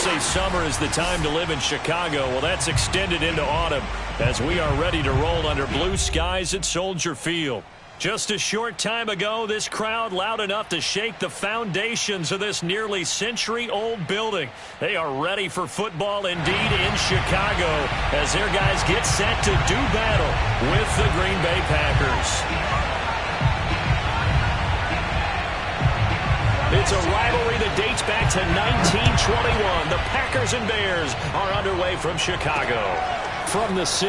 say summer is the time to live in Chicago. Well, that's extended into autumn as we are ready to roll under blue skies at Soldier Field. Just a short time ago, this crowd loud enough to shake the foundations of this nearly century-old building. They are ready for football indeed in Chicago as their guys get set to do battle with the Green Bay Packers. It's a rivalry that dates back to 1921. The Packers and Bears are underway from Chicago. From the 6.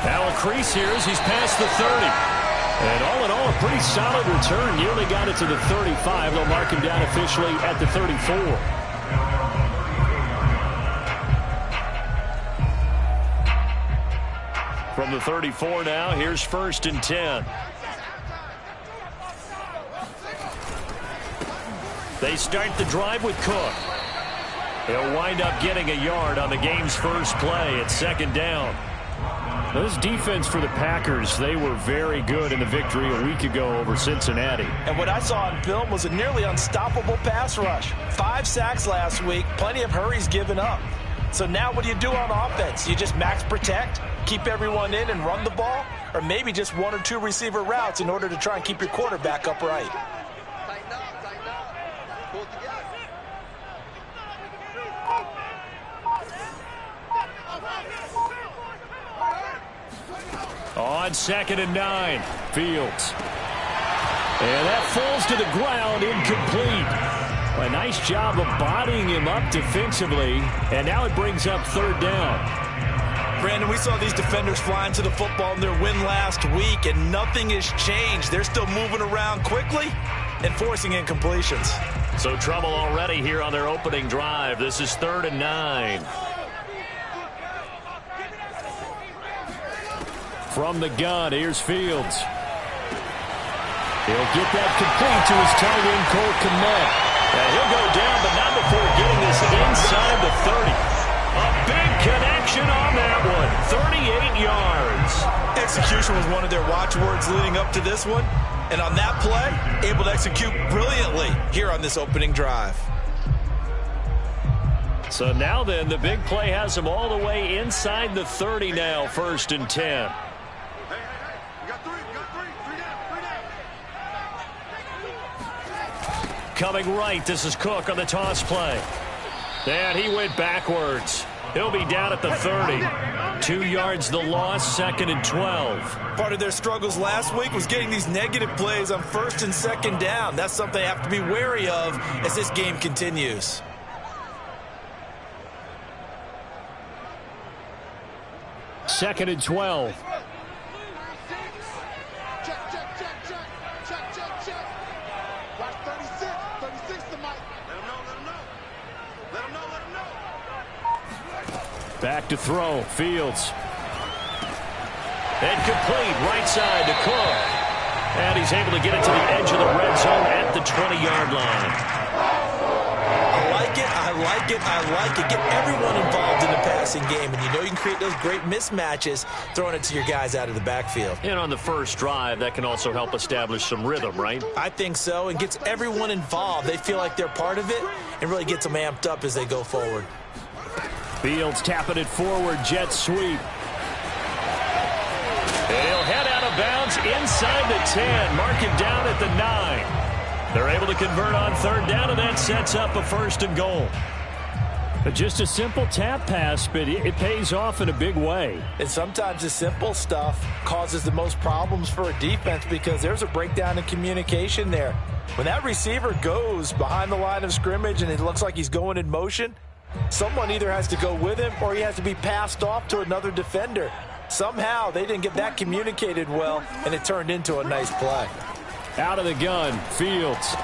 Now a crease here as he's past the 30. And all in all, a pretty solid return. Nearly got it to the 35. They'll mark him down officially at the 34. From the 34 now, here's 1st and 10. They start the drive with Cook. He'll wind up getting a yard on the game's first play at 2nd down. This defense for the Packers, they were very good in the victory a week ago over Cincinnati. And what I saw on film was a nearly unstoppable pass rush. 5 sacks last week, plenty of hurries given up. So now what do you do on offense? You just max protect, keep everyone in and run the ball, or maybe just 1 or 2 receiver routes in order to try and keep your quarterback upright. On 2nd and 9, Fields. And that falls to the ground, incomplete. A nice job of bodying him up defensively, and now it brings up 3rd down. Brandon, we saw these defenders flying to the football in their win last week, and nothing has changed. They're still moving around quickly and forcing incompletions. So trouble already here on their opening drive. This is 3rd and 9. From the gun, here's Fields. He'll get that complete to his tight end, Cole Kmet. He'll go down, but not before getting this inside the 30. A big connection on that one. 38 yards. Execution was one of their watchwords leading up to this one. And on that play, able to execute brilliantly here on this opening drive. So now then, the big play has him all the way inside the 30 now, 1st and 10. Coming right, this is Cook on the toss play. And he went backwards. He'll be down at the 30. 2 yards the loss, 2nd and 12. Part of their struggles last week was getting these negative plays on 1st and 2nd down. That's something they have to be wary of as this game continues. Second and 12. Back to throw, Fields. And complete, right side to Cook. And he's able to get it to the edge of the red zone at the 20-yard line. I like it, I like it, I like it. Get everyone involved in the passing game, and you know you can create those great mismatches throwing it to your guys out of the backfield. And on the first drive, that can also help establish some rhythm, right? I think so, and gets everyone involved. They feel like they're part of it and really gets them amped up as they go forward. Fields tapping it forward, jet sweep. And he'll head out of bounds inside the 10, mark him down at the 9. They're able to convert on 3rd down, and that sets up a 1st and goal. Just a simple tap pass, but it pays off in a big way. And sometimes the simple stuff causes the most problems for a defense because there's a breakdown in communication there. When that receiver goes behind the line of scrimmage and it looks like he's going in motion, someone either has to go with him or he has to be passed off to another defender. Somehow they didn't get that communicated well, and it turned into a nice play. Out of the gun, Fields.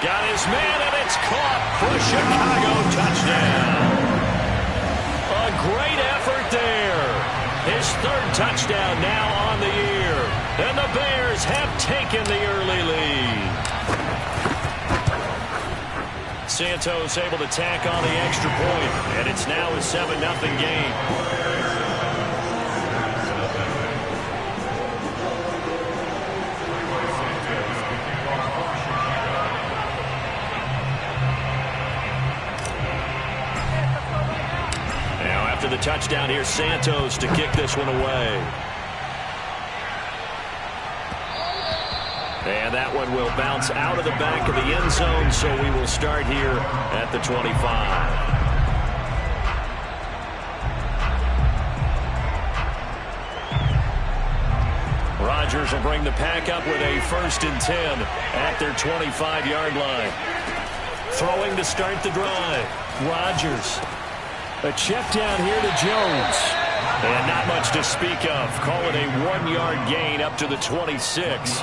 Got his man, and it's caught for Chicago. Touchdown. A great effort there. His 3rd touchdown now on the year. And the Bears have taken the early lead. Santos able to tack on the extra point, and it's now a 7-0 game. touchdown here, Santos, to kick this one away. And that one will bounce out of the back of the end zone, so we will start here at the 25. Rodgers will bring the pack up with a 1st and 10 at their 25-yard line. Throwing to start the drive. Rodgers. A check down here to Jones. And not much to speak of. Call it a 1-yard gain up to the 26.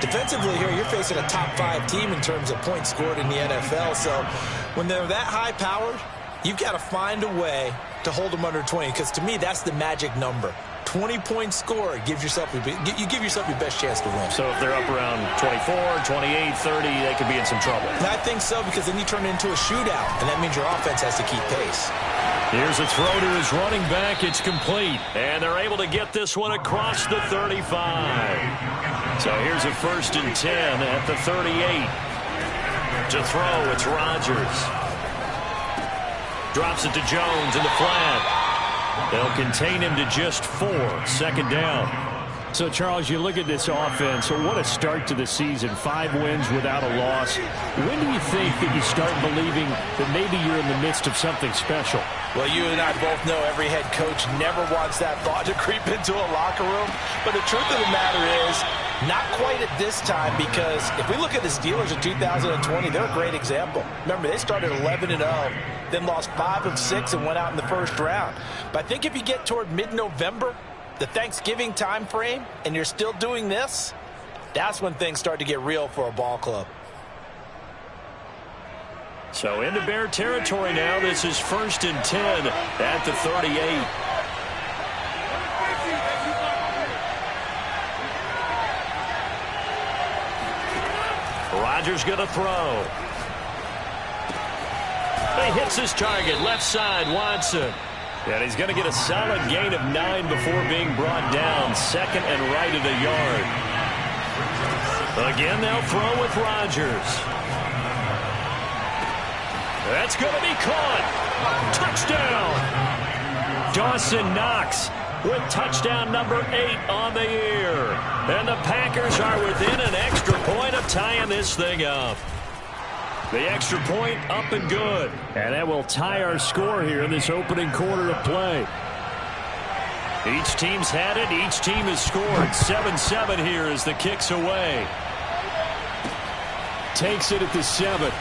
Defensively here, you're facing a top 5 team in terms of points scored in the NFL. So when they're that high-powered, you've got to find a way to hold them under 20. Because to me, that's the magic number. 20 points scored gives yourself you give yourself your best chance to win. So if they're up around 24, 28, 30, they could be in some trouble. And I think so, because then you turn it into a shootout, and that means your offense has to keep pace. Here's a throw to his running back. It's complete. And they're able to get this one across the 35. So here's a 1st and 10 at the 38. To throw, it's Rodgers. Drops it to Jones in the flat. They'll contain him to just 4. 2nd down. So, Charles, you look at this offense. What a start to the season. 5 wins without a loss. When do you think that you start believing that maybe you're in the midst of something special? Well, you and I both know every head coach never wants that thought to creep into a locker room. But the truth of the matter is, not quite at this time, because if we look at the Steelers in 2020, they're a great example. Remember, they started 11-0, then lost 5 of 6 and went out in the 1st round. But I think if you get toward mid-November, the Thanksgiving time frame, and you're still doing this, that's when things start to get real for a ball club. So into Bear territory now. This is 1st and 10 at the 38. Rodgers going to throw. He hits his target, left side, Watson. And he's going to get a solid gain of 9 before being brought down. 2nd and right at a yard. Again, they'll throw with Rodgers. That's going to be caught. Touchdown. Dawson Knox with touchdown number 8 on the year. And the Packers are within an extra point of tying this thing up. The extra point up and good. And that will tie our score here in this opening quarter of play. Each team's had it. Each team has scored. 7-7 here as the kick's away. Takes it at the 7.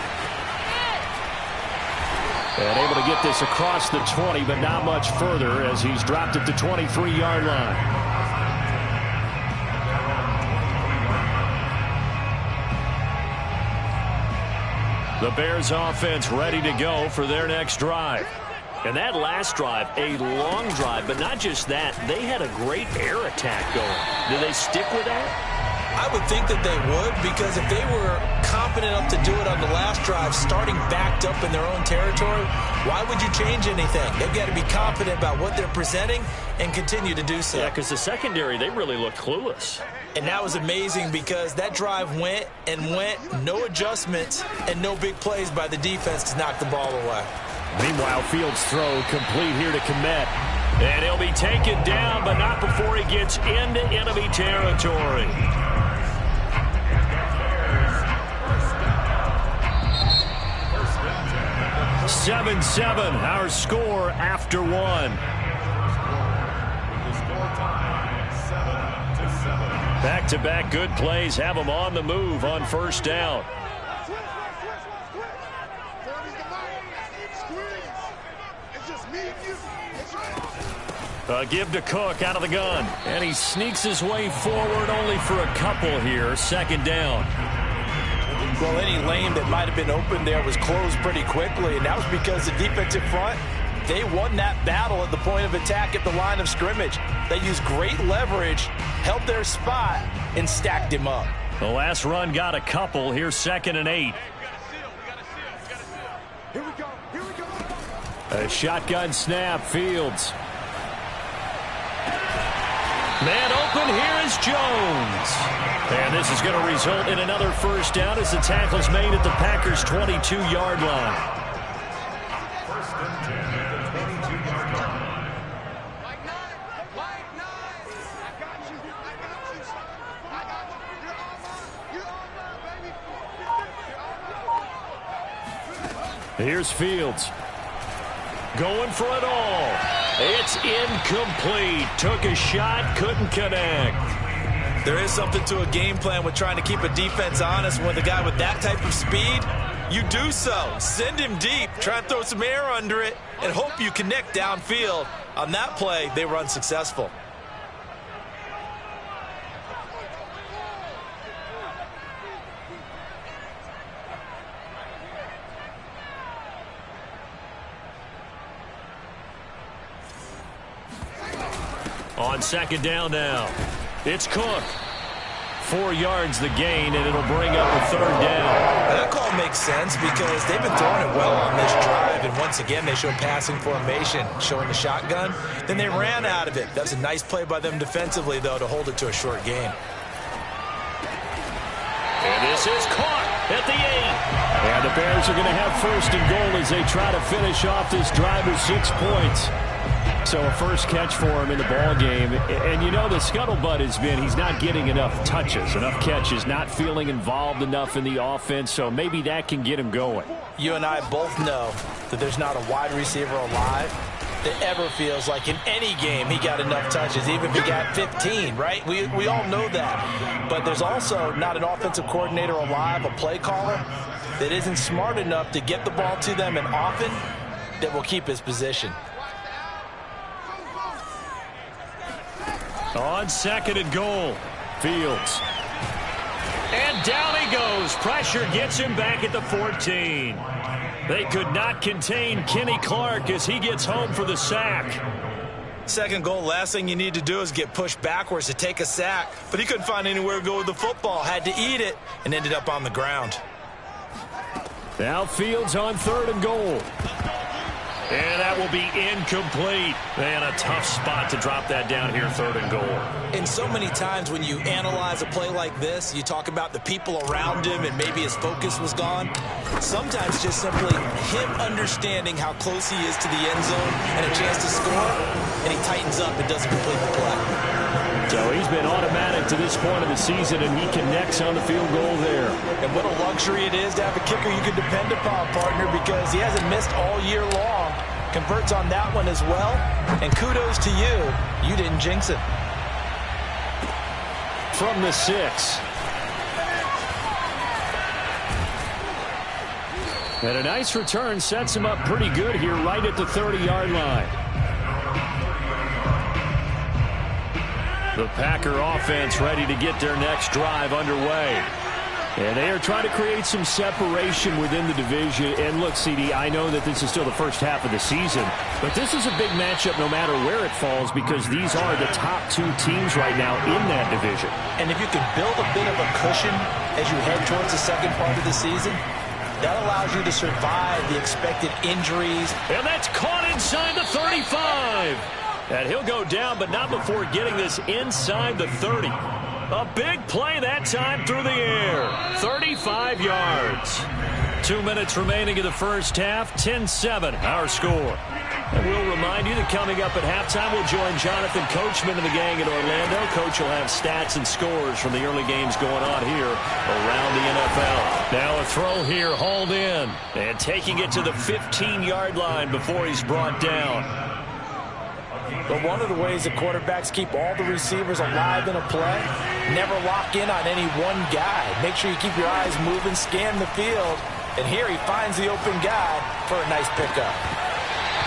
And able to get this across the 20, but not much further as he's dropped at the 23-yard line. The Bears offense ready to go for their next drive. And that last drive, a long drive, but not just that. They had a great air attack going. Do they stick with that? I would think that they would, because if they were confident enough to do it on the last drive, starting backed up in their own territory, why would you change anything? They've got to be confident about what they're presenting and continue to do so. Yeah, because the secondary, they really look clueless. And that was amazing, because that drive went and went, no adjustments and no big plays by the defense to knock the ball away. Meanwhile, Fields' throw complete here to Kmet. And he'll be taken down, but not before he gets into enemy territory. 7-7, our score after 1. Back-to-back good plays have them on the move on 1st down. A give to Cook out of the gun. And he sneaks his way forward only for a couple here. 2nd down. Well, any lane that might have been open there was closed pretty quickly, and that was because the defensive front, they won that battle at the point of attack at the line of scrimmage. They used great leverage, held their spot, and stacked him up. The last run got a couple. Here's 2nd and 8. A shotgun snap, Fields. Man open, here is Jones. And this is going to result in another 1st down as the tackle's made at the Packers' 22-yard line. Here's Fields. Going for it all. It's incomplete. Took a shot, couldn't connect. There is something to a game plan with trying to keep a defense honest. With a guy with that type of speed, you do so. Send him deep, try and throw some air under it, and hope you connect downfield. On that play, they were unsuccessful. On second down now, it's Cook. 4 yards the gain, and it'll bring up a third down. That call makes sense because they've been throwing it well on this drive, and once again they showed passing formation, showing the shotgun. Then they ran out of it. That was a nice play by them defensively, though, to hold it to a short gain. And this is caught at the 8. And the Bears are going to have first and goal as they try to finish off this drive with 6 points. So a first catch for him in the ball game. And you know the scuttlebutt has been he's not getting enough touches, enough catches, not feeling involved enough in the offense. So maybe that can get him going. You and I both know that there's not a wide receiver alive that ever feels like in any game he got enough touches, even if he got 15, right? We all know that. But there's also not an offensive coordinator alive, a play caller, that isn't smart enough to get the ball to them and often that will keep his position. On second and goal, Fields. And down he goes. Pressure gets him back at the 14. They could not contain Kenny Clark as he gets home for the sack. Second goal, last thing you need to do is get pushed backwards to take a sack. But he couldn't find anywhere to go with the football. Had to eat it and ended up on the ground. Now Fields on third and goal. And that will be incomplete. Man, a tough spot to drop that down here, third and goal. And so many times when you analyze a play like this, you talk about the people around him and maybe his focus was gone. Sometimes just simply him understanding how close he is to the end zone and a chance to score, and he tightens up and doesn't complete the play. So he's been automatic to this point of the season, and he connects on the field goal there. And what a luxury it is to have a kicker you can depend upon, partner, because he hasn't missed all year long. Converts on that one as well. And kudos to you. You didn't jinx it. From the 6. And a nice return sets him up pretty good here right at the 30-yard line. The Packer offense ready to get their next drive underway. And they are trying to create some separation within the division. And look, CD, I know that this is still the first half of the season, but this is a big matchup no matter where it falls because these are the top 2 teams right now in that division. And if you can build a bit of a cushion as you head towards the second part of the season, that allows you to survive the expected injuries. And that's caught inside the 35. And he'll go down, but not before getting this inside the 30. A big play that time through the air. 35 yards. 2 minutes remaining in the first half. 10-7, our score. And we'll remind you that coming up at halftime, we'll join Jonathan Coachman and the gang in Orlando. Coach will have stats and scores from the early games going on here around the NFL. Now a throw here, hauled in. And taking it to the 15-yard line before he's brought down. But one of the ways that quarterbacks keep all the receivers alive in a play, never lock in on any one guy. Make sure you keep your eyes moving, scan the field. And here he finds the open guy for a nice pickup.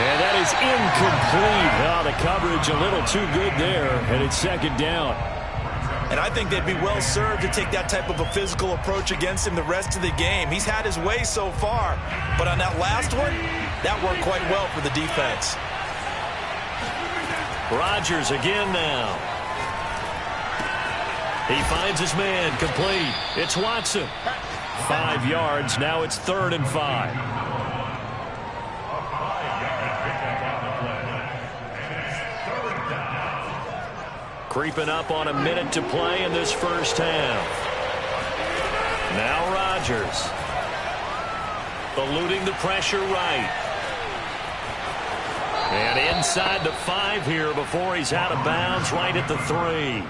And that is incomplete. Oh, the coverage a little too good there, and it's second down. And I think they'd be well served to take that type of a physical approach against him the rest of the game. He's had his way so far, but on that last one, that worked quite well for the defense. Rodgers again now. He finds his man, complete. It's Watson. 5 yards, now it's 3rd and 5. Creeping up on a minute to play in this first half. Now Rodgers. Eluding the pressure right. And inside the 5 here before he's out of bounds right at the 3.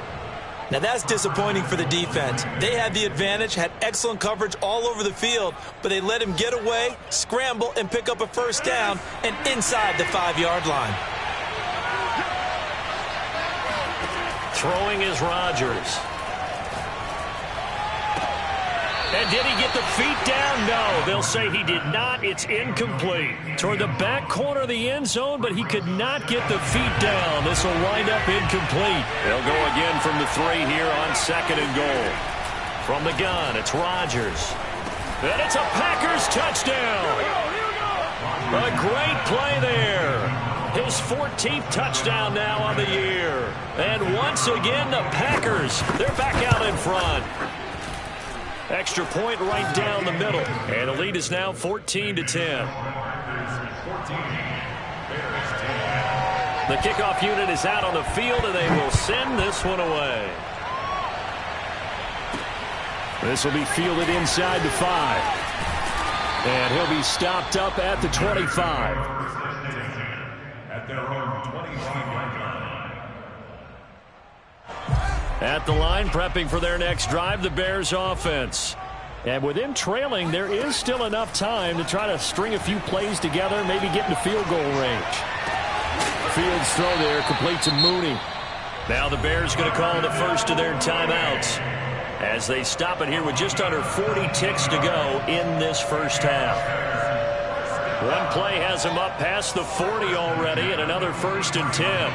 Now that's disappointing for the defense. They had the advantage, had excellent coverage all over the field, but they let him get away, scramble, and pick up a first down and inside the 5-yard line. Throwing is Rodgers. And did he get the feet down? No, they'll say he did not. It's incomplete. Toward the back corner of the end zone, but he could not get the feet down. This will wind up incomplete. They'll go again from the 3 here on 2nd and goal. From the gun, it's Rodgers. And it's a Packers touchdown. A great play there. His 14th touchdown now on the year. And once again, the Packers, they're back out in front. Extra point right down the middle. And the lead is now 14-10. The kickoff unit is out on the field, and they will send this one away. This will be fielded inside the 5. And he'll be stopped up at the 25. At their own 25-yard line. At the line, prepping for their next drive, the Bears offense. And with him trailing, there is still enough time to try to string a few plays together, maybe get into field goal range. Fields throw there, complete to Mooney. Now the Bears going to call the first of their timeouts as they stop it here with just under 40 ticks to go in this first half. One play has him up past the 40 already, and another 1st and 10.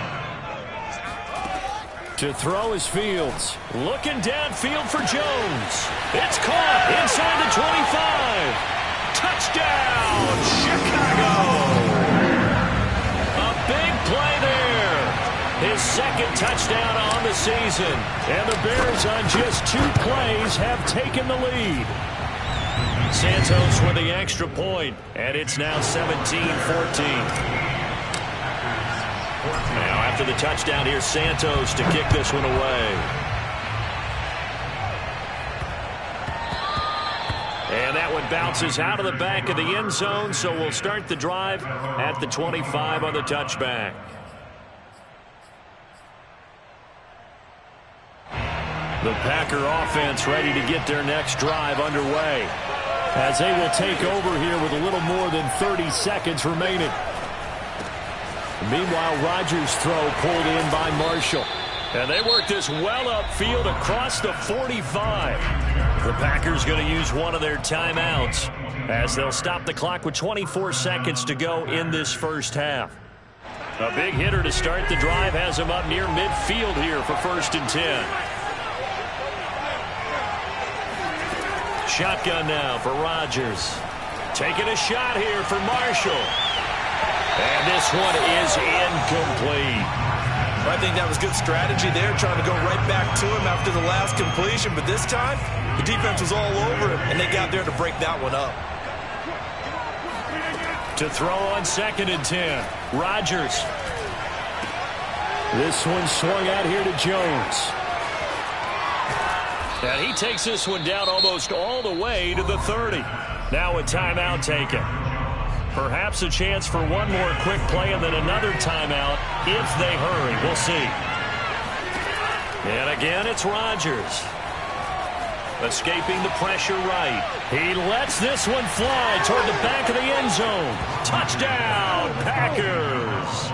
To throw is Fields. Looking downfield for Jones. It's caught inside the 25. Touchdown, Chicago. A big play there. His 2nd touchdown on the season. And the Bears on just 2 plays have taken the lead. Santos with the extra point, and it's now 17-14. Now after the touchdown, here's Santos to kick this one away. And that one bounces out of the back of the end zone, so we'll start the drive at the 25 on the touchback. The Packer offense ready to get their next drive underway as they will take over here with a little more than 30 seconds remaining. Meanwhile, Rodgers' throw pulled in by Marshall. And they work this well upfield across the 45. The Packers going to use one of their timeouts as they'll stop the clock with 24 seconds to go in this first half. A big hitter to start the drive has him up near midfield here for 1st and 10. Shotgun now for Rodgers. Taking a shot here for Marshall. And this one is incomplete. I think that was good strategy there, trying to go right back to him after the last completion. But this time, the defense was all over him, and they got there to break that one up. To throw on 2nd and 10, Rodgers. This one swung out here to Jones. And he takes this one down almost all the way to the 30. Now a timeout taken. Perhaps a chance for one more quick play and then another timeout if they hurry. We'll see. And again, it's Rodgers. Escaping the pressure right. He lets this one fly toward the back of the end zone. Touchdown, Packers.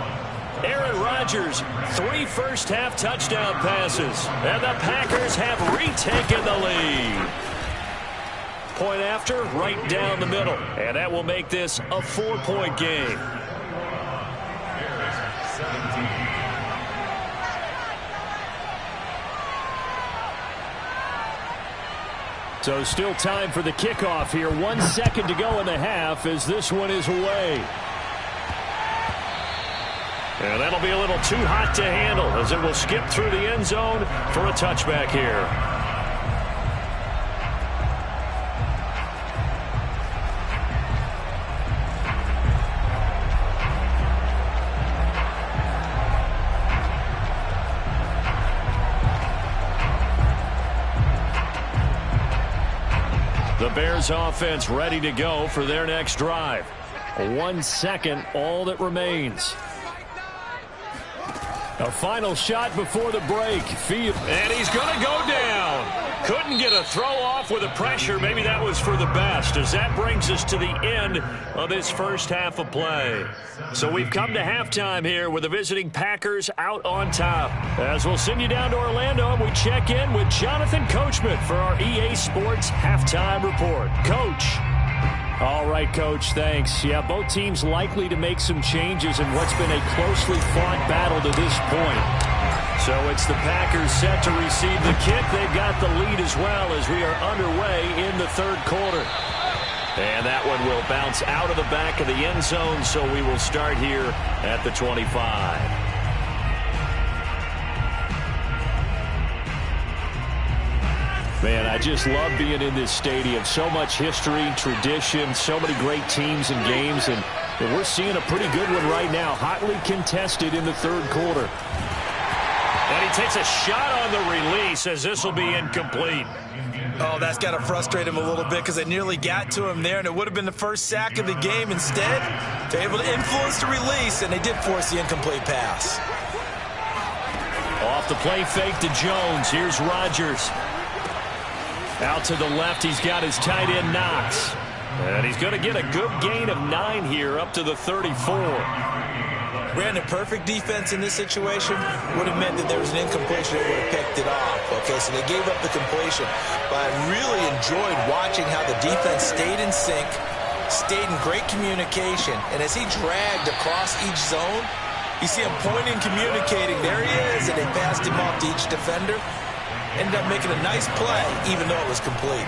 Aaron Rodgers, 3 first-half touchdown passes. And the Packers have retaken the lead. Point after, right down the middle. And that will make this a 4-point game. So still time for the kickoff here. 1 second to go in the half as this one is away. And that'll be a little too hot to handle as it will skip through the end zone for a touchback here. The Bears offense ready to go for their next drive. 1 second, all that remains. A final shot before the break. And he's going to go down. Couldn't get a throw off with the pressure. Maybe that was for the best, as that brings us to the end of this first half of play. So we've come to halftime here with the visiting Packers out on top. As we'll send you down to Orlando, we check in with Jonathan Coachman for our EA Sports Halftime Report. Coach. All right, Coach, thanks. Yeah, both teams likely to make some changes in what's been a closely fought battle to this point. So it's the Packers set to receive the kick. They've got the lead as well as we are underway in the third quarter. And that one will bounce out of the back of the end zone, so we will start here at the 25. Man, I just love being in this stadium. So much history, tradition, so many great teams and games, and we're seeing a pretty good one right now, hotly contested in the third quarter. And he takes a shot on the release as this will be incomplete. Oh, that's got to frustrate him a little bit because they nearly got to him there, and it would have been the first sack of the game. Instead, they're able to influence the release, and they did force the incomplete pass. Off the play fake to Jones. Here's Rodgers. Out to the left, he's got his tight end Knox. And he's going to get a good gain of 9 here up to the 34. Brandon, perfect defense in this situation would have meant that there was an incompletion. They would have picked it off. Okay, so they gave up the completion. But I really enjoyed watching how the defense stayed in sync, stayed in great communication. And as he dragged across each zone, you see him pointing, communicating. There he is, and they passed him off to each defender. Ended up making a nice play, even though it was complete.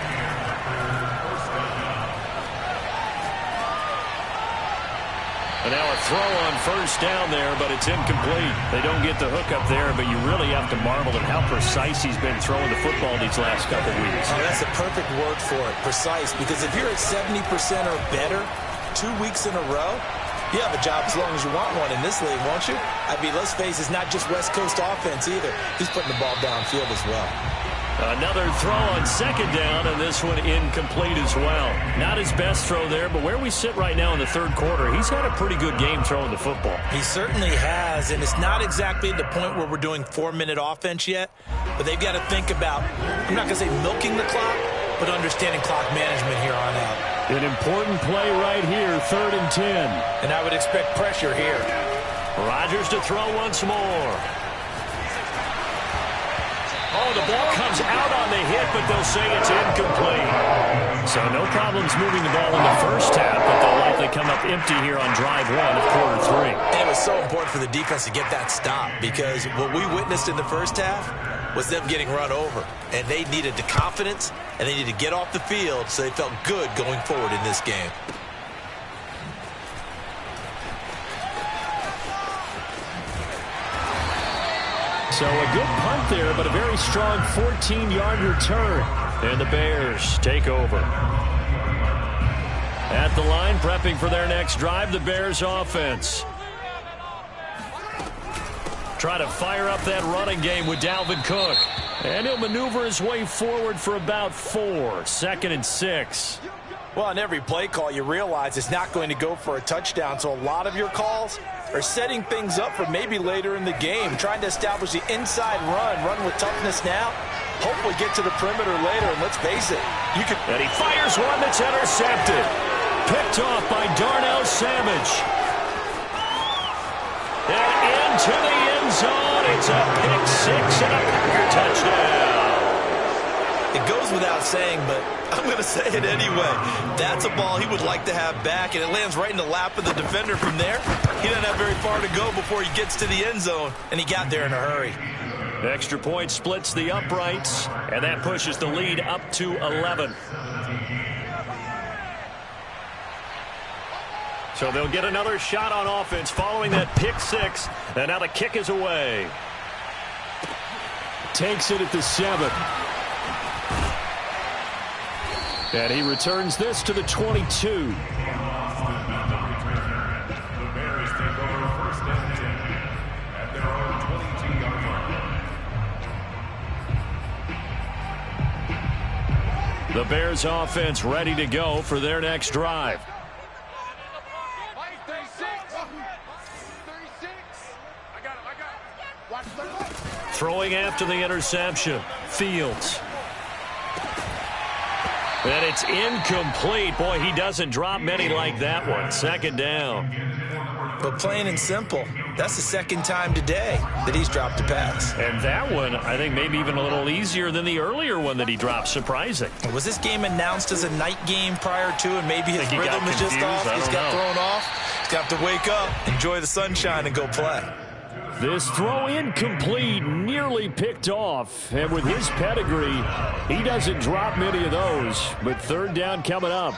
And now a throw on first down there, but it's incomplete. They don't get the hook up there, but you really have to marvel at how precise he's been throwing the football these last couple weeks. Oh, that's a perfect word for it, precise, because if you're at 70% or better 2 weeks in a row, you have a job as long as you want one in this league, won't you? I mean, let's face it, it's not just West Coast offense either. He's putting the ball downfield as well. Another throw on second down, and this one incomplete as well. Not his best throw there, but where we sit right now in the third quarter, he's had a pretty good game throwing the football. He certainly has, and it's not exactly at the point where we're doing 4-minute offense yet, but they've got to think about, I'm not going to say milking the clock, but understanding clock management here on out. An important play right here, 3rd and 10. And I would expect pressure here. Rodgers to throw once more. Oh, the ball comes out on the hit, but they'll say it's incomplete. So no problems moving the ball in the first half, but they'll likely come up empty here on drive 1 of quarter 3. And it was so important for the defense to get that stop because what we witnessed in the first half was them getting run over. And they needed the confidence, and they needed to get off the field so they felt good going forward in this game. So a good punt there, but a very strong 14-yard return. And the Bears take over. At the line, prepping for their next drive, the Bears offense. Try to fire up that running game with Dalvin Cook. And he'll maneuver his way forward for about 4. 2nd and 6. Well, on every play call, you realize it's not going to go for a touchdown. So a lot of your calls are setting things up for maybe later in the game, trying to establish the inside run with toughness now, hopefully get to the perimeter later, and let's face it, you could... And he fires one that's intercepted. Picked off by Darnell Savage. And into the end zone, it's a pick 6 and a Packer touchdown. It goes without saying, but I'm going to say it anyway. That's a ball he would like to have back, and it lands right in the lap of the defender from there. He doesn't have very far to go before he gets to the end zone, and he got there in a hurry. Extra point splits the uprights, and that pushes the lead up to 11. So they'll get another shot on offense following that pick 6, and now the kick is away. Takes it at the 7. And he returns this to the 22. The Bears offense ready to go for their next drive. Throwing after the interception. Fields. And it's incomplete. Boy, he doesn't drop many like that one. Second down. But plain and simple, that's the second time today that he's dropped a pass. And that one, I think, maybe even a little easier than the earlier one that he dropped. Surprising. Was this game announced as a night game prior to, and maybe his rhythm is just off? He's got thrown off. He's got to wake up, enjoy the sunshine, and go play. This throw incomplete, nearly picked off. And with his pedigree, he doesn't drop many of those. But third down coming up.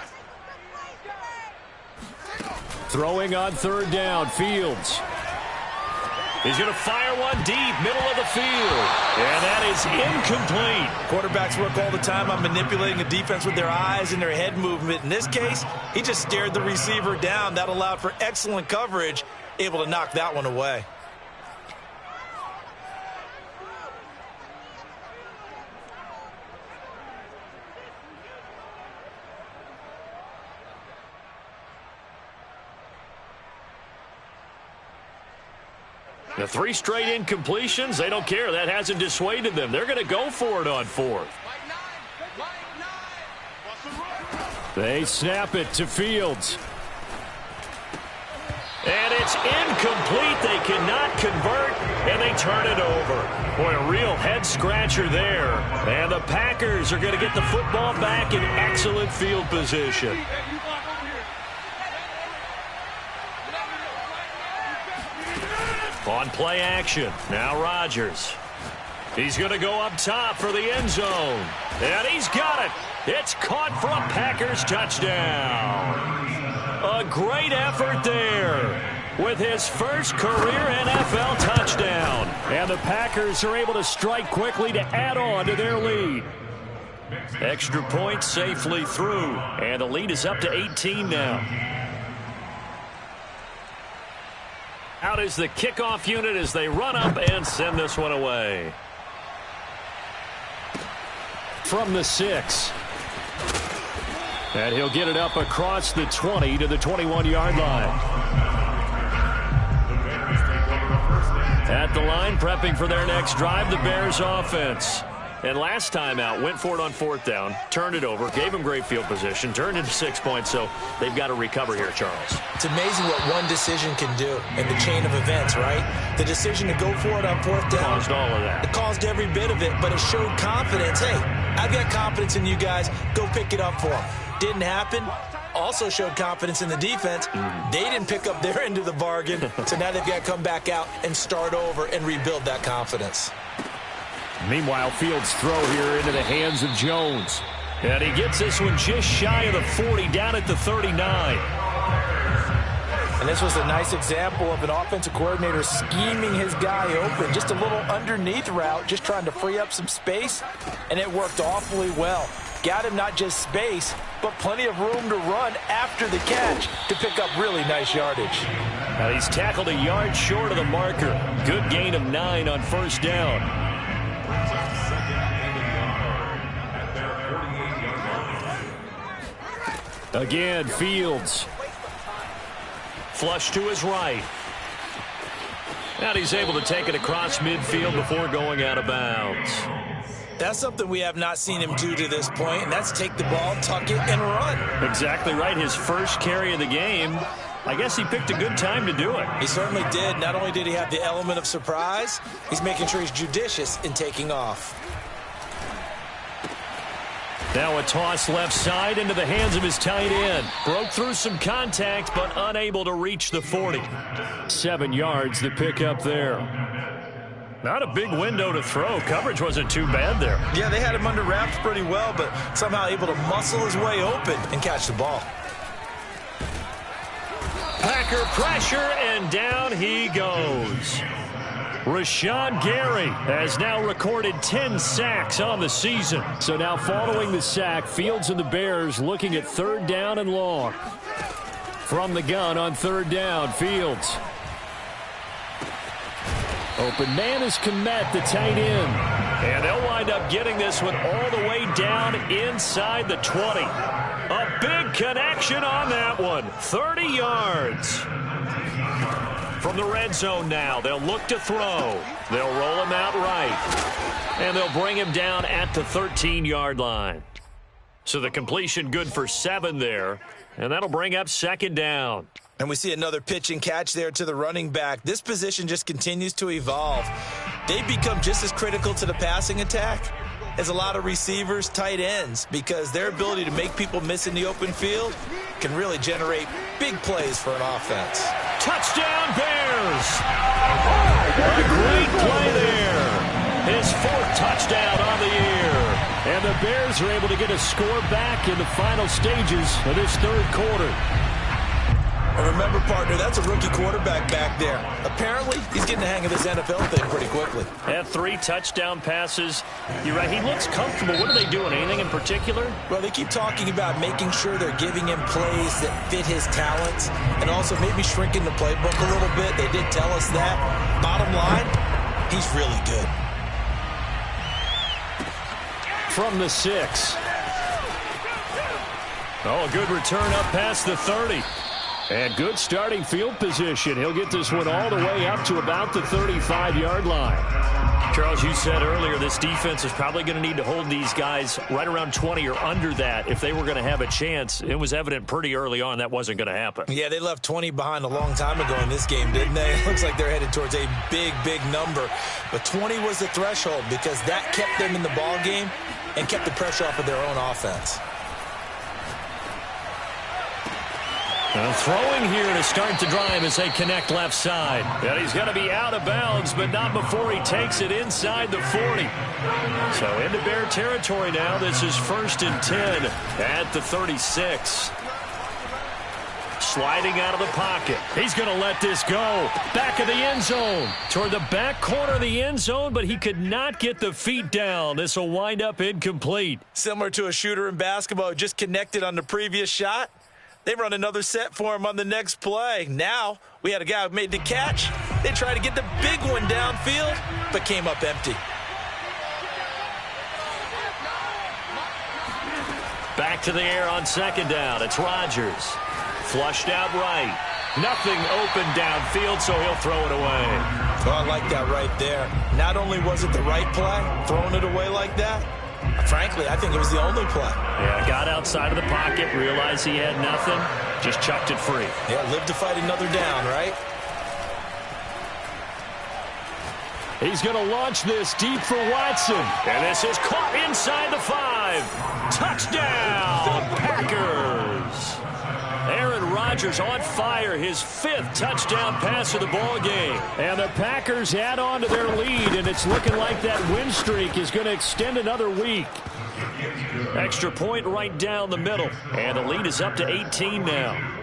Throwing on third down, Fields. He's going to fire one deep, middle of the field. And that is incomplete. Quarterbacks work all the time on manipulating the defense with their eyes and their head movement. In this case, he just stared the receiver down. That allowed for excellent coverage, able to knock that one away. The 3 straight incompletions, they don't care. That hasn't dissuaded them. They're going to go for it on fourth. They snap it to Fields. And it's incomplete. They cannot convert, and they turn it over. Boy, a real head-scratcher there. And the Packers are going to get the football back in excellent field position. On play action, now Rodgers. He's going to go up top for the end zone. And he's got it. It's caught for a Packers touchdown. A great effort there with his first career NFL touchdown. And the Packers are able to strike quickly to add on to their lead. Extra point safely through. And the lead is up to 18 now. Out is the kickoff unit as they run up and send this one away. From the 6. And he'll get it up across the 20 to the 21-yard line. At the line, prepping for their next drive, the Bears offense. And last time out, went for it on fourth down, turned it over, gave him great field position, turned into 6 points, so they've got to recover here, Charles. It's amazing what one decision can do in the chain of events, right? The decision to go for it on fourth down. Caused all of that. It caused every bit of it, but it showed confidence. Hey, I've got confidence in you guys. Go pick it up for them. Didn't happen. Also showed confidence in the defense. They didn't pick up their end of the bargain, so now they've got to come back out and start over and rebuild that confidence. Meanwhile, Fields' throw here into the hands of Jones. And he gets this one just shy of the 40, down at the 39. And this was a nice example of an offensive coordinator scheming his guy open. Just a little underneath route, just trying to free up some space, and it worked awfully well. Got him not just space, but plenty of room to run after the catch to pick up really nice yardage. Now he's tackled a yard short of the marker. Good gain of 9 on first down. Again, Fields. Flush to his right. And he's able to take it across midfield before going out of bounds. That's something we have not seen him do to this point, and that's take the ball, tuck it, and run. Exactly right. His first carry of the game. I guess he picked a good time to do it. He certainly did. Not only did he have the element of surprise, he's making sure he's judicious in taking off. Now a toss left side into the hands of his tight end. Broke through some contact, but unable to reach the 40. 7 yards the pick up there. Not a big window to throw. Coverage wasn't too bad there. Yeah, they had him under wraps pretty well, but somehow able to muscle his way open and catch the ball. Packer pressure, and down he goes. Rashawn Gary has now recorded 10 sacks on the season. So now following the sack, Fields and the Bears looking at third down and long. From the gun on third down, Fields. Open man is Kmet, the tight end. And they'll wind up getting this one all the way down inside the 20. A big connection on that one. 30 yards. From the red zone now, they'll look to throw. They'll roll him out right. And they'll bring him down at the 13-yard line. So the completion good for 7 there. And that'll bring up 2nd down. And we see another pitch and catch there to the running back. This position just continues to evolve. They've become just as critical to the passing attack as a lot of receivers, tight ends, because their ability to make people miss in the open field can really generate big plays for an offense. Touchdown, Bears! A great play there. His 4th touchdown on the year. And the Bears are able to get a score back in the final stages of this 3rd quarter. And remember, partner, that's a rookie quarterback back there. Apparently, he's getting the hang of this NFL thing pretty quickly. Had 3 touchdown passes. You're right, he looks comfortable. What are they doing? Anything in particular? Well, they keep talking about making sure they're giving him plays that fit his talents and also maybe shrinking the playbook a little bit. They did tell us that. Bottom line, he's really good. From the 6. Oh, a good return up past the 30. And good starting field position. He'll get this one all the way up to about the 35-yard line. Charles, you said earlier this defense is probably going to need to hold these guys right around 20 or under that if they were going to have a chance. It was evident pretty early on that wasn't going to happen. Yeah, they left 20 behind a long time ago in this game, didn't they? It looks like they're headed towards a big, big number. But 20 was the threshold because that kept them in the ball game and kept the pressure off of their own offense. Throwing here to start the drive as they connect left side. And he's going to be out of bounds, but not before he takes it inside the 40. So into Bear territory now. This is 1st and 10 at the 36. Sliding out of the pocket. He's going to let this go. Back of the end zone. Toward the back corner of the end zone, but he could not get the feet down. This will wind up incomplete. Similar to a shooter in basketball who just connected on the previous shot. They run another set for him on the next play. Now, we had a guy who made the catch. They tried to get the big one downfield, but came up empty. Back to the air on 2nd down. It's Rodgers. Flushed out right. Nothing open downfield, so he'll throw it away. Oh, I like that right there. Not only was it the right play, throwing it away like that, frankly, I think it was the only play. Yeah, got outside of the pocket, realized he had nothing, just chucked it free. Yeah, live to fight another down, right? He's going to launch this deep for Watson. And this is caught inside the 5. Touchdown, Packers. Aaron Rodgers on fire, his 5th touchdown pass of the ball game. And the Packers add on to their lead, and it's looking like that win streak is going to extend another week. Extra point right down the middle, and the lead is up to 18 now.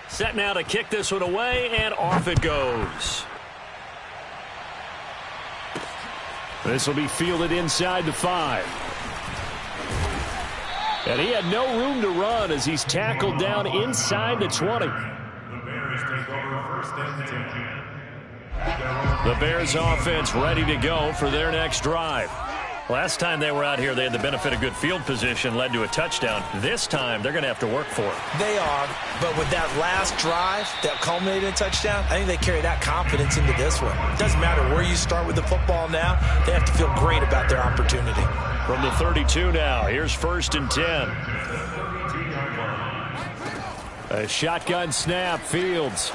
Set now to kick this one away, and off it goes. This will be fielded inside the 5. And he had no room to run as he's tackled down inside the 20. The Bears take over 1st and 10. The Bears offense ready to go for their next drive. Last time they were out here, they had the benefit of good field position, led to a touchdown. This time, they're going to have to work for it. They are, but with that last drive that culminated in a touchdown, I think they carry that confidence into this one. It doesn't matter where you start with the football now. They have to feel great about their opportunity. From the 32 now, here's 1st and 10. A shotgun snap, Fields.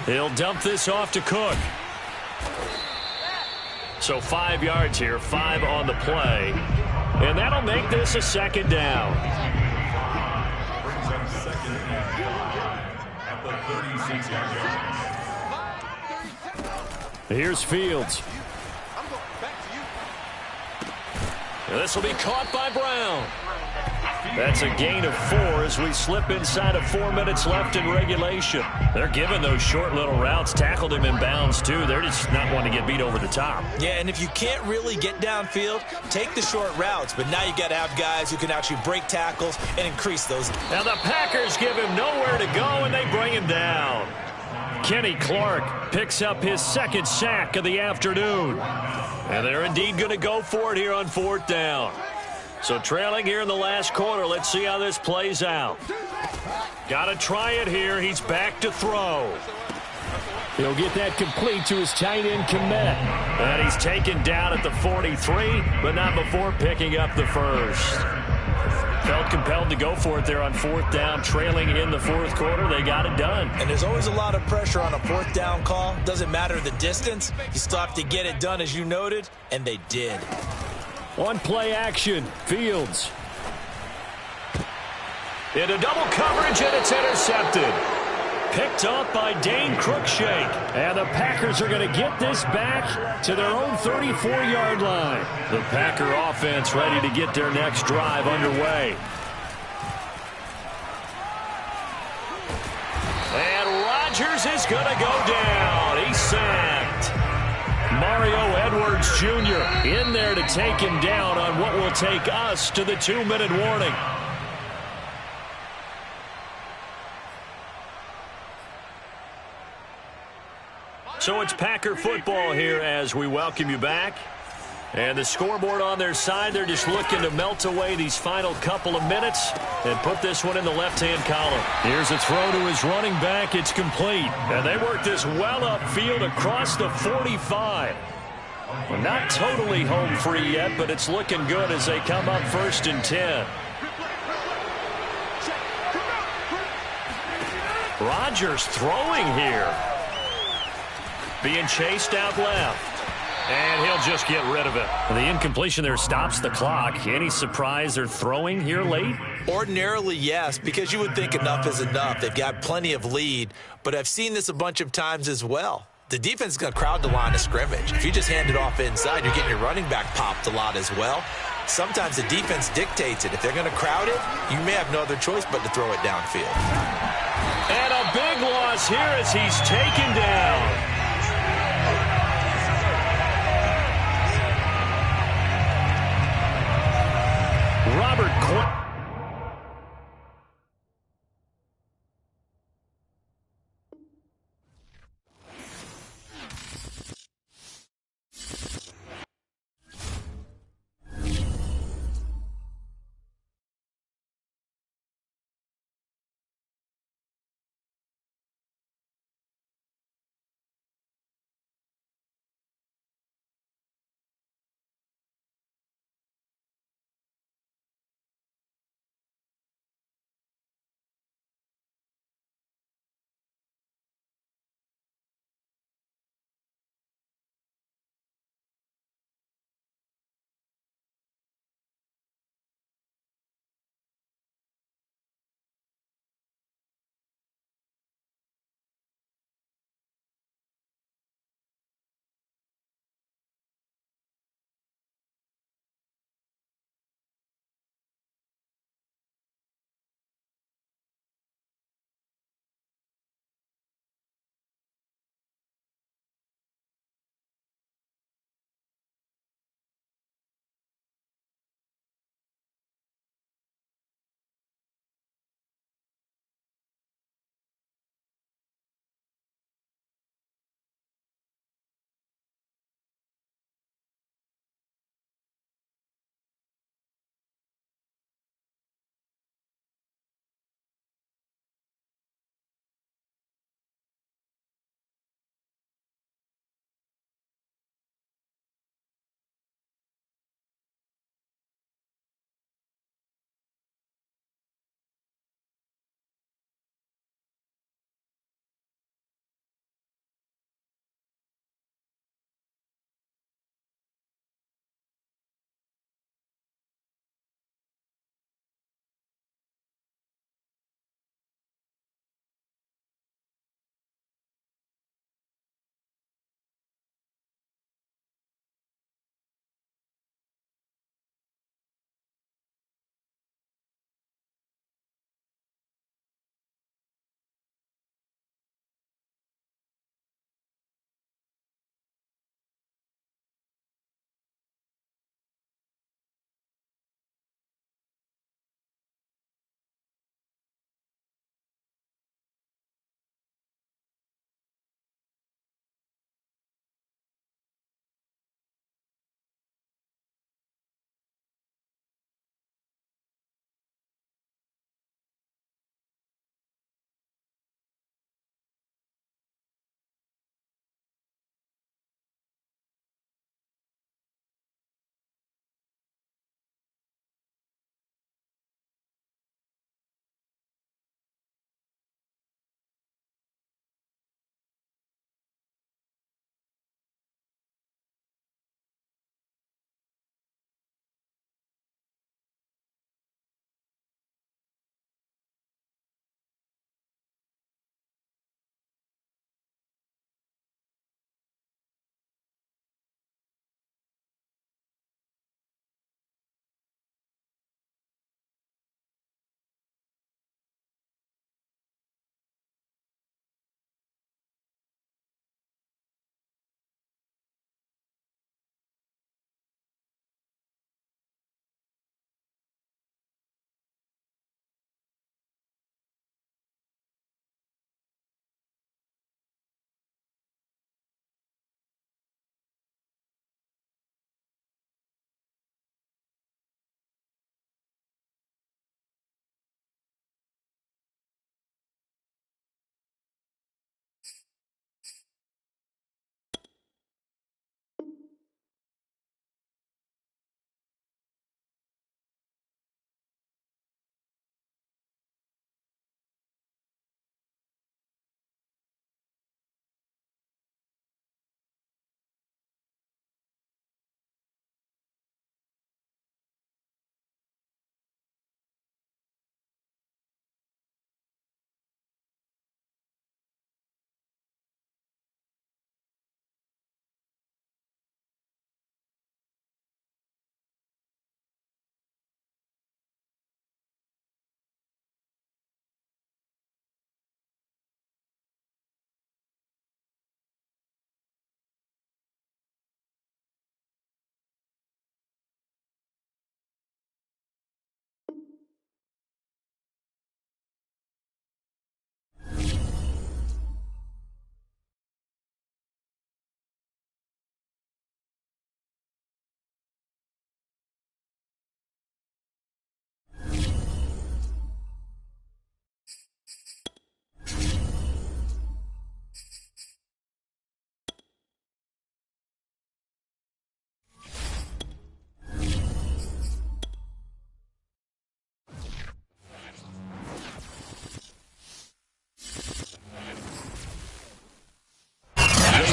He'll dump this off to Cook. So 5 yards here, 5 on the play. And that'll make this a 2nd down. Here's Fields. And this will be caught by Brown. That's a gain of 4 as we slip inside of 4 minutes left in regulation. They're giving those short little routes. Tackled him in bounds, too. They're just not wanting to get beat over the top. Yeah, and if you can't really get downfield, take the short routes. But now you got to have guys who can actually break tackles and increase those. Now the Packers give him nowhere to go, and they bring him down. Kenny Clark picks up his second sack of the afternoon. And they're indeed going to go for it here on 4th down. So trailing here in the last quarter. Let's see how this plays out. Got to try it here. He's back to throw. He'll get that complete to his tight end Komet. And he's taken down at the 43, but not before picking up the first. Felt compelled to go for it there on 4th down, trailing in the 4th quarter. They got it done. And there's always a lot of pressure on a 4th down call. Doesn't matter the distance. You still have to get it done, as you noted, and they did. On play action, Fields. Into double coverage, and it's intercepted. Picked up by Dane Cruikshank. And the Packers are going to get this back to their own 34-yard line. The Packer offense ready to get their next drive underway. And Rodgers is going to go down. He's sacked. Mario Edwards Jr. in there to take him down on what will take us to the 2-minute warning. So it's Packer football here as we welcome you back. And the scoreboard on their side, they're just looking to melt away these final couple of minutes and put this one in the left-hand column. Here's a throw to his running back. It's complete. And they work this well upfield across the 45. Well, not totally home free yet, but it's looking good as they come up 1st and 10. Rodgers throwing here. Being chased out left. And he'll just get rid of it. The incompletion there stops the clock. Any surprise they're throwing here late? Ordinarily, yes, because you would think enough is enough. They've got plenty of lead, but I've seen this a bunch of times as well. The defense is going to crowd the line of scrimmage. If you just hand it off inside, you're getting your running back popped a lot as well. Sometimes the defense dictates it. If they're going to crowd it, you may have no other choice but to throw it downfield. And a big loss here as he's taken down. Robert Quinn.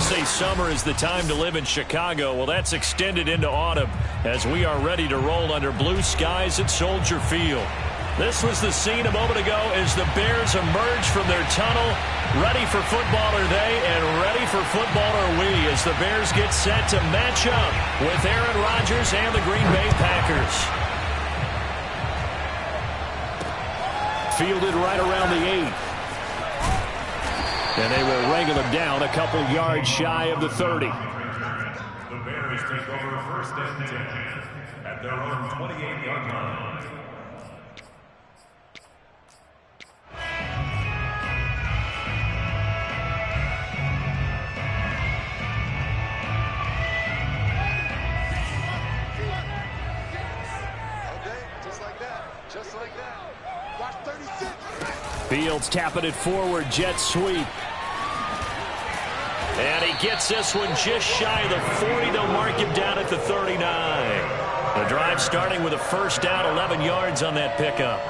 say summer is the time to live in Chicago. Well, that's extended into autumn as we are ready to roll under blue skies at Soldier Field. This was the scene a moment ago as the Bears emerge from their tunnel. Ready for football are they, and ready for football are we as the Bears get set to match up with Aaron Rodgers and the Green Bay Packers. Fielded right around the 8. And they will wrangle him down a couple yards shy of the 30. The Bears take over first and 10 at their own 28-yard line. Fields tapping it forward, jet sweep. And he gets this one just shy of the 40. They'll mark him down at the 39. The drive starting with a first down, 11 yards on that pickup.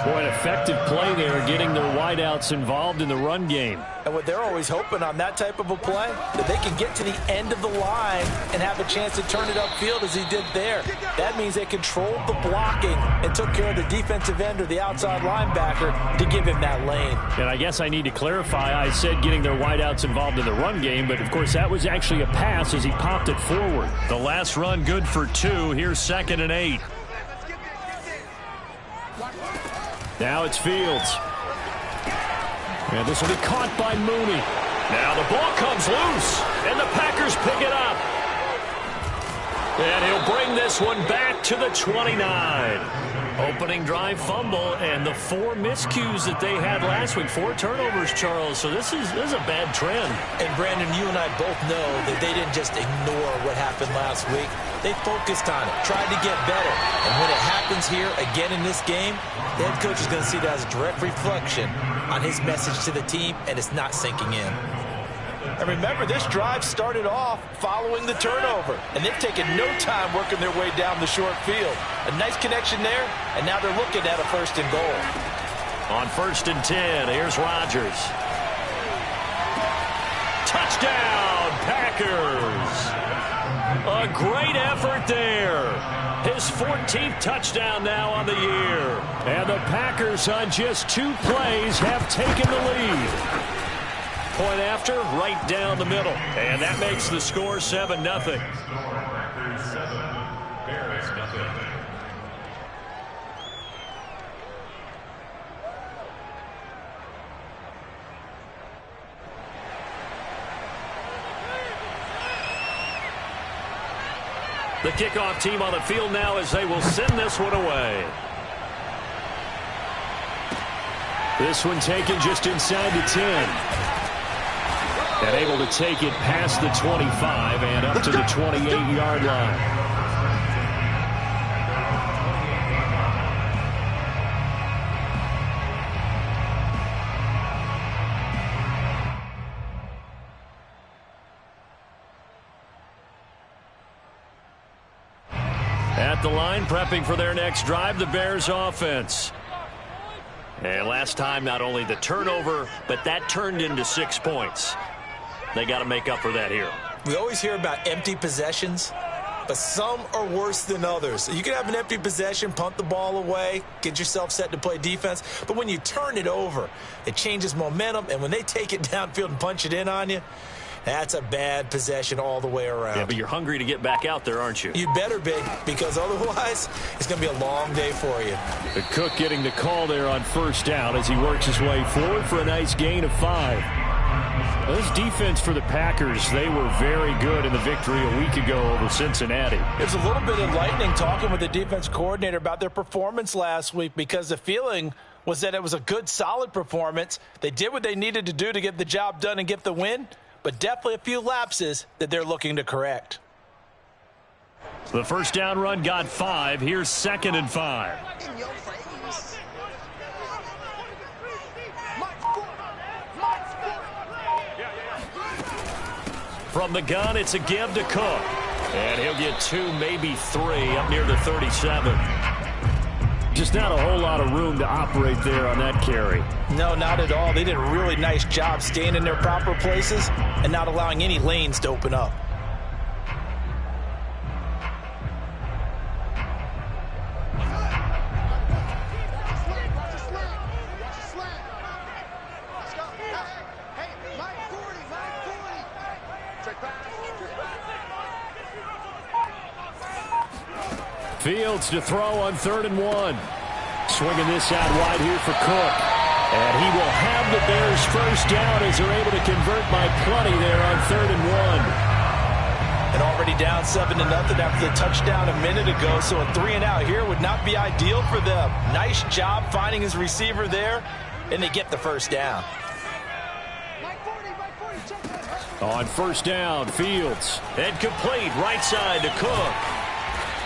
Boy, an effective play there, getting their wideouts involved in the run game. And what they're always hoping on that type of a play, that they can get to the end of the line and have a chance to turn it upfield as he did there. That means they controlled the blocking and took care of the defensive end or the outside linebacker to give him that lane. And I guess I need to clarify, I said getting their wideouts involved in the run game, but of course that was actually a pass as he popped it forward. The last run good for 2. Here's 2nd and 8. Now it's Fields. And this will be caught by Mooney. Now the ball comes loose, and the Packers pick it up. And he'll bring this one back to the 29. Opening drive fumble, and the 4 miscues that they had last week. 4 turnovers, Charles, so this is a bad trend. And Brandon, you and I both know that they didn't just ignore what happened last week. They focused on it, tried to get better. And when it happens here again in this game, the head coach is going to see that as a direct reflection on his message to the team, and it's not sinking in. And remember, this drive started off following the turnover, and they've taken no time working their way down the short field. A nice connection there, and now they're looking at a 1st and goal. On 1st and 10, here's Rodgers. Touchdown, Packers! A great effort there. His 14th touchdown now on the year. And the Packers on just 2 plays have taken the lead. Point after, right down the middle. And that makes the score 7-0. The kickoff team on the field now as they will send this one away. This one taken just inside the 10. And able to take it past the 25 and up to the 28-yard line. At the line, prepping for their next drive, the Bears offense. And last time, not only the turnover, but that turned into 6 points. They got to make up for that here. We always hear about empty possessions, but some are worse than others. You can have an empty possession, punt the ball away, get yourself set to play defense, but when you turn it over, it changes momentum, and when they take it downfield and punch it in on you, that's a bad possession all the way around. Yeah, but you're hungry to get back out there, aren't you? You better be, because otherwise it's going to be a long day for you. The Cook getting the call there on 1st down as he works his way forward for a nice gain of 5. This defense for the Packers, they were very good in the victory a week ago over Cincinnati. It was a little bit enlightening talking with the defense coordinator about their performance last week, because the feeling was that it was a good, solid performance. They did what they needed to do to get the job done and get the win, but definitely a few lapses that they're looking to correct. The 1st down run got 5. Here's 2nd and 5. From the gun, it's a give to Cook. And he'll get 2, maybe 3, up near the 37. Just not a whole lot of room to operate there on that carry. No, not at all. They did a really nice job staying in their proper places and not allowing any lanes to open up. Fields to throw on 3rd and 1. Swinging this out wide here for Cook. And he will have the Bears first down as they're able to convert by plenty there on 3rd and 1. And already down 7-0 after the touchdown a minute ago, so a 3-and-out here would not be ideal for them. Nice job finding his receiver there, and they get the first down. On 1st down, Fields. And complete right side to Cook.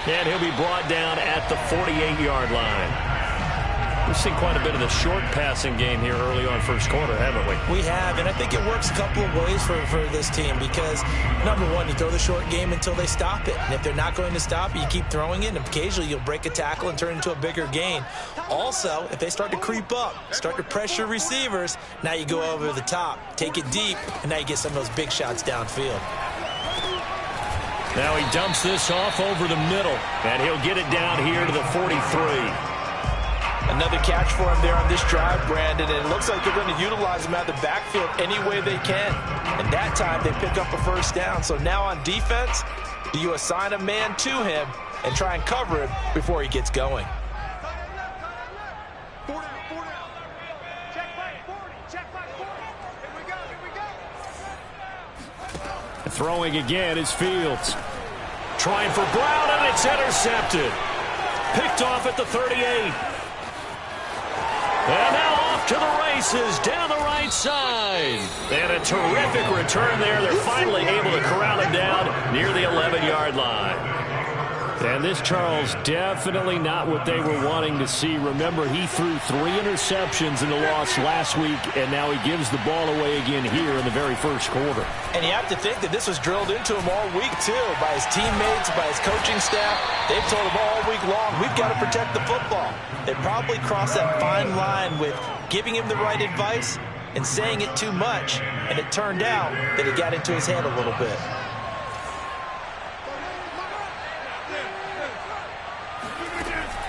And he'll be brought down at the 48-yard line. We've seen quite a bit of the short passing game here early on first quarter, haven't we? We have, and I think it works a couple of ways for this team because, number one, you throw the short game until they stop it. And if they're not going to stop it, you keep throwing it, and occasionally you'll break a tackle and turn it into a bigger gain. Also, if they start to creep up, start to pressure receivers, now you go over the top, take it deep, and now you get some of those big shots downfield. Now he dumps this off over the middle, and he'll get it down here to the 43. Another catch for him there on this drive, Brandon, and it looks like they're going to utilize him out of the backfield any way they can. And that time they pick up a first down. So now on defense, do you assign a man to him and try and cover him before he gets going? Throwing again is Fields. Trying for Brown, and it's intercepted. Picked off at the 38. And now off to the races down the right side. And a terrific return there. They're finally able to corral him down near the 11-yard line. And this, Charles, definitely not what they were wanting to see. Remember, he threw 3 interceptions in the loss last week, and now he gives the ball away again here in the very first quarter. And you have to think that this was drilled into him all week, too, by his teammates, by his coaching staff. They've told him all week long, we've got to protect the football. They probably crossed that fine line with giving him the right advice and saying it too much, and it turned out that it got into his head a little bit.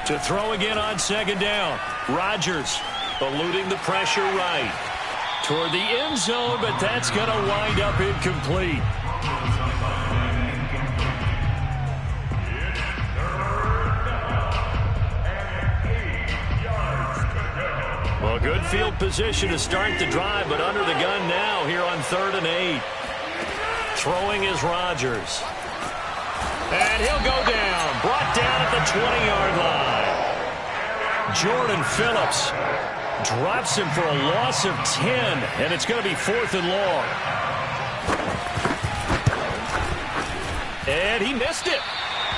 To throw again on 2nd down. Rodgers eluding the pressure right toward the end zone, but that's going to wind up incomplete. Well, good field position to start the drive, but under the gun now here on 3rd and 8. Throwing is Rodgers. And he'll go down, brought down at the 20-yard line. Jordan Phillips drops him for a loss of 10, and it's going to be 4th and long. And he missed it.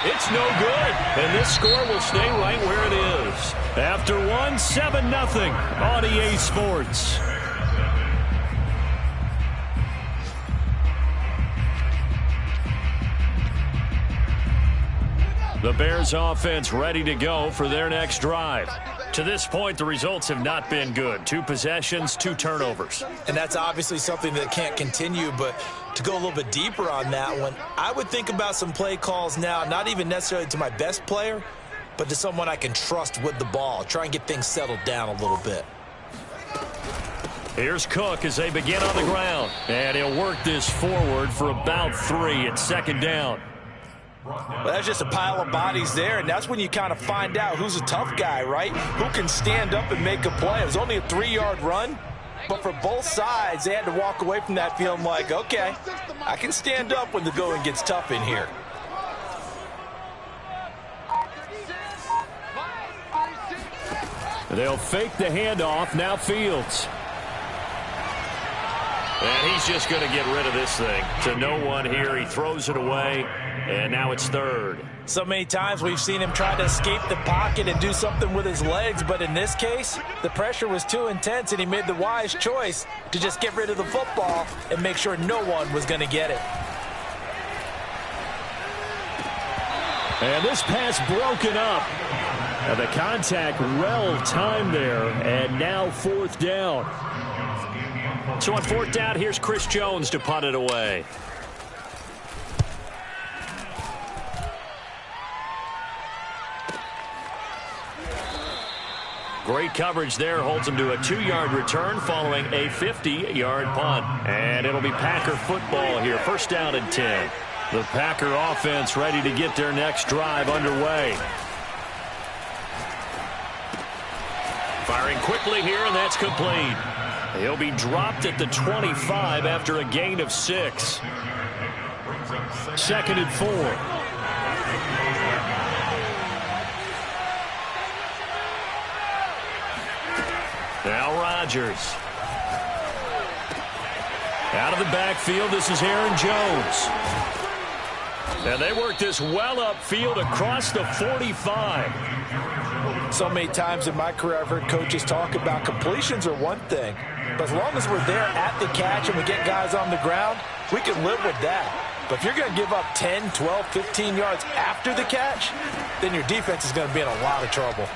It's no good, and this score will stay right where it is. After one, 7-0 on EA Sports. The Bears offense ready to go for their next drive. To this point, the results have not been good. 2 possessions, 2 turnovers. And that's obviously something that can't continue, but to go a little bit deeper on that one, I would think about some play calls now, not even necessarily to my best player, but to someone I can trust with the ball. Try and get things settled down a little bit. Here's Cook as they begin on the ground. And he'll work this forward for about 3 at 2nd down. Well, that's just a pile of bodies there, and that's when you kind of find out who's a tough guy, right? Who can stand up and make a play. It was only a 3-yard run, but for both sides, they had to walk away from that feeling like, okay, I can stand up when the going gets tough in here. They'll fake the handoff. Now Fields. And he's just going to get rid of this thing. To no one here. He throws it away, and now it's 3rd. So many times we've seen him try to escape the pocket and do something with his legs, but in this case, the pressure was too intense, and he made the wise choice to just get rid of the football and make sure no one was going to get it. And this pass broken up. And the contact well timed there, and now 4th down. So on 4th down, here's Chris Jones to punt it away. Great coverage there, holds him to a 2-yard return following a 50-yard punt. And it'll be Packer football here, 1st down and 10. The Packer offense ready to get their next drive underway. Firing quickly here, and that's complete. He'll be dropped at the 25 after a gain of 6. 2nd and 4. Now Rodgers. Out of the backfield, this is Aaron Jones. And they work this well upfield across the 45. So many times in my career I've heard coaches talk about completions are one thing, but as long as we're there at the catch and we get guys on the ground, we can live with that. But if you're going to give up 10, 12, 15 yards after the catch, then your defense is going to be in a lot of trouble.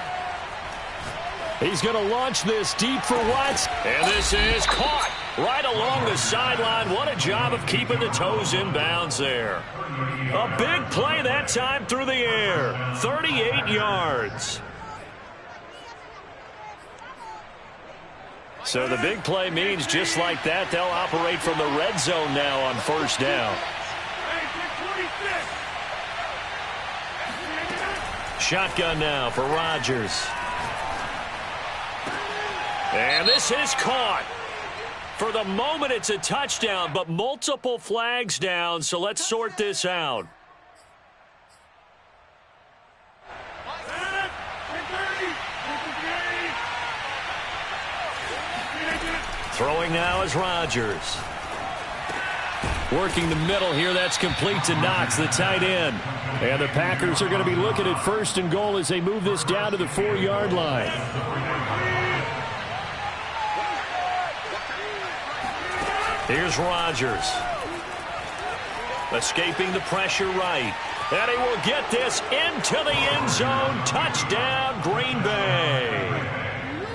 He's going to launch this deep for Watts. And this is caught right along the sideline. What a job of keeping the toes in bounds there. A big play that time through the air. 38 yards. So the big play means just like that, they'll operate from the red zone now on 1st down. Shotgun now for Rodgers. And this is caught. For the moment, it's a touchdown, but multiple flags down, so let's sort this out. Throwing now is Rodgers. Working the middle here, that's complete to Knox, the tight end. And the Packers are going to be looking at 1st and goal as they move this down to the 4-yard line. Here's Rodgers. Escaping the pressure right. And he will get this into the end zone. Touchdown, Green Bay.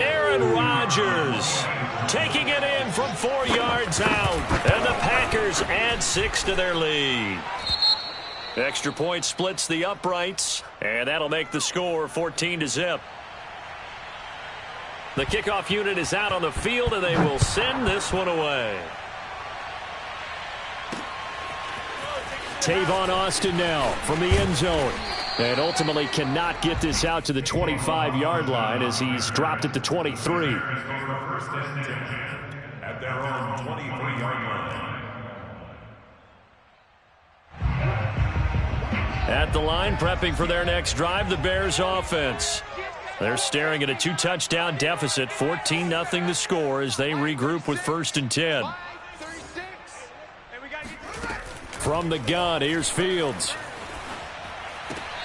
Aaron Rodgers taking it in from 4 yards out. And the Packers add 6 to their lead. Extra point splits the uprights. And that'll make the score 14-0. The kickoff unit is out on the field, and they will send this one away. Tavon Austin now from the end zone. And ultimately cannot get this out to the 25-yard line as he's dropped at the 23. At their own 23-yard line. At the line, prepping for their next drive, the Bears offense. They're staring at a 2-touchdown deficit, 14-0 the score as they regroup with 1st and 10. From the gun, here's Fields.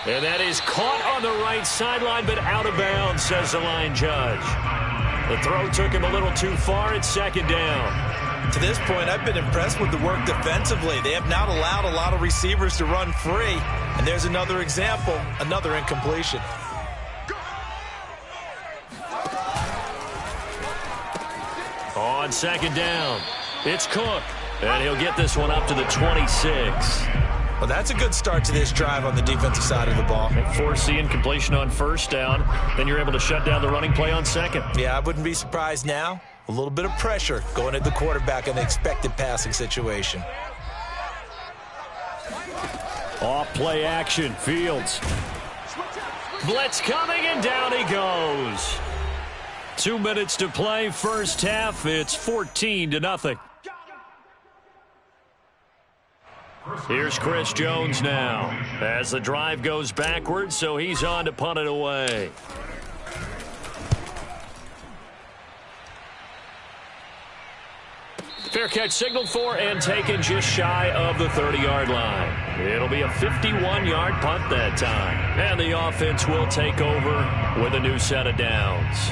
And that is caught on the right sideline, but out of bounds, says the line judge. The throw took him a little too far. It's 2nd down. To this point, I've been impressed with the work defensively. They have not allowed a lot of receivers to run free. And there's another example, another incompletion. On 2nd down, it's Cook. And he'll get this one up to the 26. Well, that's a good start to this drive on the defensive side of the ball. Force the incompletion on 1st down. Then you're able to shut down the running play on 2nd. Yeah, I wouldn't be surprised now. A little bit of pressure going at the quarterback in the expected passing situation. Off play action, Fields. Blitz coming, and down he goes. 2 minutes to play, 1st half. It's 14-0. Here's Chris Jones now as the drive goes backwards, so he's on to punt it away. Fair catch signaled for and taken just shy of the 30-yard line. It'll be a 51-yard punt that time. And the offense will take over with a new set of downs.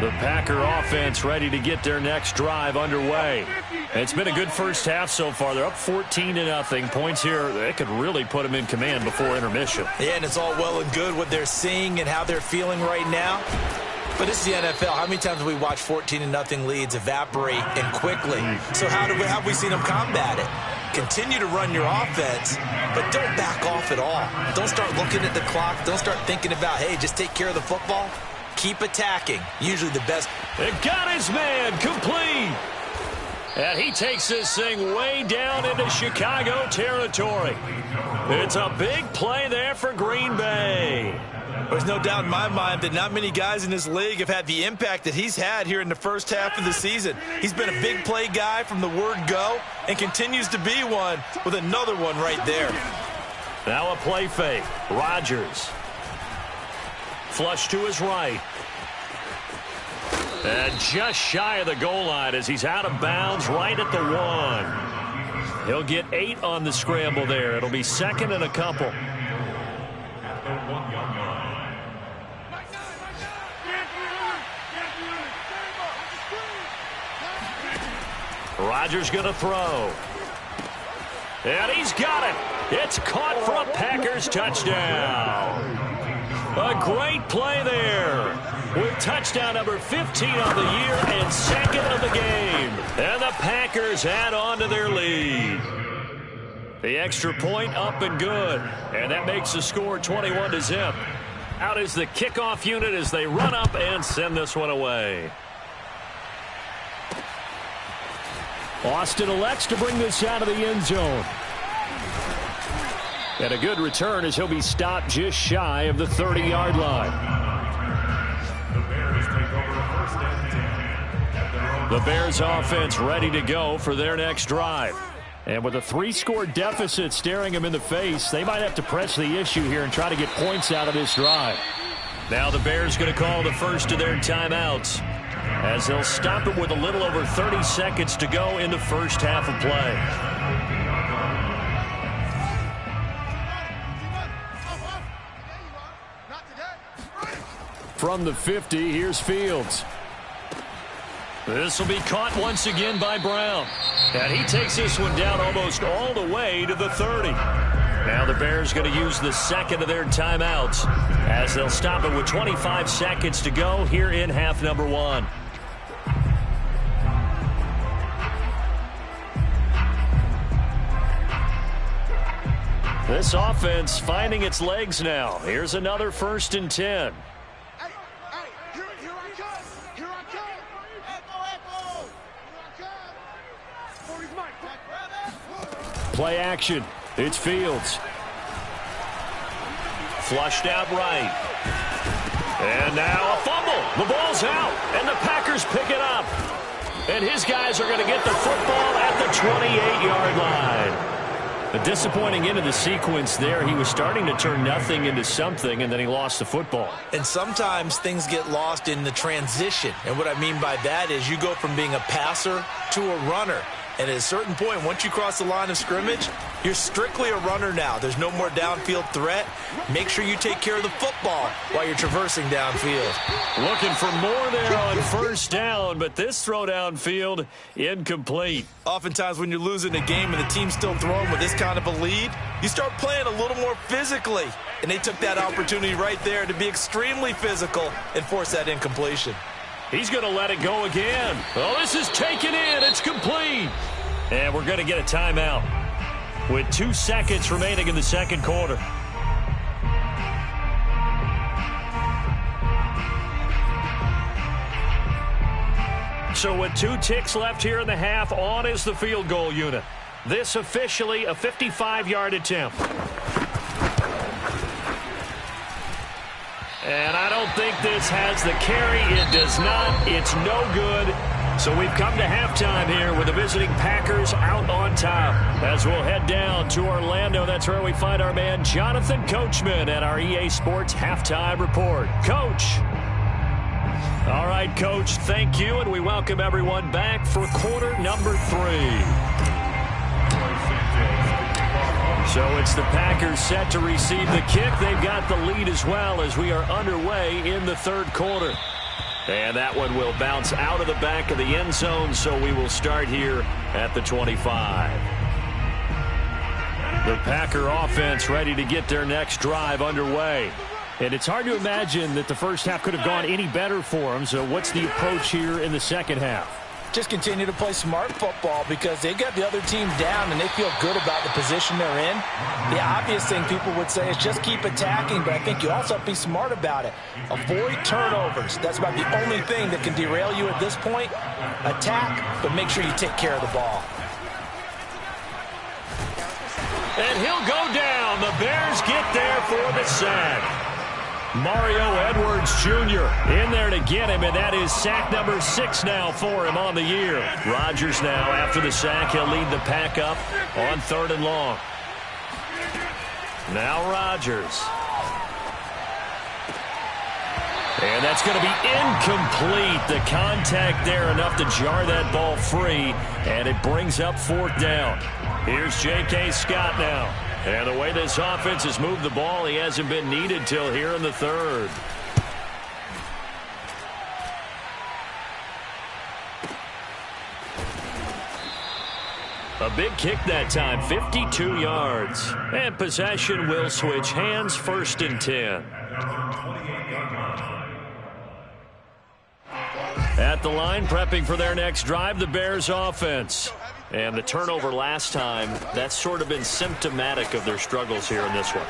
The Packer offense ready to get their next drive underway. It's been a good first half so far. They're up 14-0. Points here, they could really put them in command before intermission. Yeah, and it's all well and good what they're seeing and how they're feeling right now. But this is the NFL. How many times have we watched 14-0 leads evaporate and quickly? So how have we seen them combat it? Continue to run your offense, but don't back off at all. Don't start looking at the clock. Don't start thinking about, hey, just take care of the football. Keep attacking. Usually the best. It got his man complete. And he takes this thing way down into Chicago territory. It's a big play there for Green Bay. There's no doubt in my mind that not many guys in this league have had the impact that he's had here in the first half of the season. He's been a big play guy from the word go and continues to be one with another one right there. Now a play fake. Rodgers. Flush to his right. And just shy of the goal line as he's out of bounds right at the 1. He'll get 8 on the scramble there. It'll be second and a couple. Rodgers going to throw. And he's got it. It's caught for a Packers touchdown. A great play there. With touchdown number 15 on the year and second of the game. And the Packers add on to their lead. The extra point up and good. And that makes the score 21-0. Out is the kickoff unit as they run up and send this one away. Austin elects to bring this out of the end zone. And a good return as he'll be stopped just shy of the 30-yard line. The Bears offense ready to go for their next drive. And with a 3-score deficit staring them in the face, they might have to press the issue here and try to get points out of this drive. Now the Bears going to call the first of their timeouts as they'll stop it with a little over 30 seconds to go in the first half of play. From the 50, here's Fields. This will be caught once again by Brown. And he takes this one down almost all the way to the 30. Now the Bears going to use the second of their timeouts as they'll stop it with 25 seconds to go here in half number 1. This offense finding its legs now. Here's another 1st and 10. Play action. It's Fields. Flushed out right. And now a fumble. The ball's out, and the Packers pick it up. And his guys are going to get the football at the 28-yard line. A disappointing end of the sequence there. He was starting to turn nothing into something, and then he lost the football. And sometimes things get lost in the transition. And what I mean by that is you go from being a passer to a runner. And at a certain point, once you cross the line of scrimmage, you're strictly a runner now. There's no more downfield threat. Make sure you take care of the football while you're traversing downfield. Looking for more there on first down, but this throw downfield incomplete. Oftentimes when you're losing a game and the team's still throwing with this kind of a lead, you start playing a little more physically. And they took that opportunity right there to be extremely physical and force that incompletion. He's going to let it go again. Oh, this is taken in. It's complete. And we're going to get a timeout with 2 seconds remaining in the second quarter. So with 2 ticks left here in the half, on is the field goal unit. This officially a 55-yard attempt. And I don't think this has the carry. It does not. It's no good. So we've come to halftime here with the visiting Packers out on top. As we'll head down to Orlando, that's where we find our man Jonathan Coachman at our EA Sports Halftime Report. Coach. All right, Coach, thank you, and we welcome everyone back for quarter number 3. So it's the Packers set to receive the kick. They've got the lead as well as we are underway in the third quarter. And that one will bounce out of the back of the end zone, so we will start here at the 25. The Packer offense ready to get their next drive underway. And it's hard to imagine that the first half could have gone any better for them. So what's the approach here in the second half? Just continue to play smart football because they got the other team down and they feel good about the position they're in. The obvious thing people would say is just keep attacking, but I think you also have to be smart about it. Avoid turnovers. That's about the only thing that can derail you at this point. Attack, but make sure you take care of the ball. And he'll go down. The Bears get there for the sack. Mario Edwards Jr. in there to get him, and that is sack number 6 now for him on the year. Rodgers now, after the sack, he'll lead the pack up on 3rd and long. Now Rodgers. And that's going to be incomplete. The contact there enough to jar that ball free, and it brings up 4th down. Here's J.K. Scott now. And the way this offense has moved the ball, he hasn't been needed till here in the 3rd. A big kick that time, 52 yards. And possession will switch hands, 1st and 10. At the line, prepping for their next drive, the Bears offense. And the turnover last time, that's sort of been symptomatic of their struggles here in this one.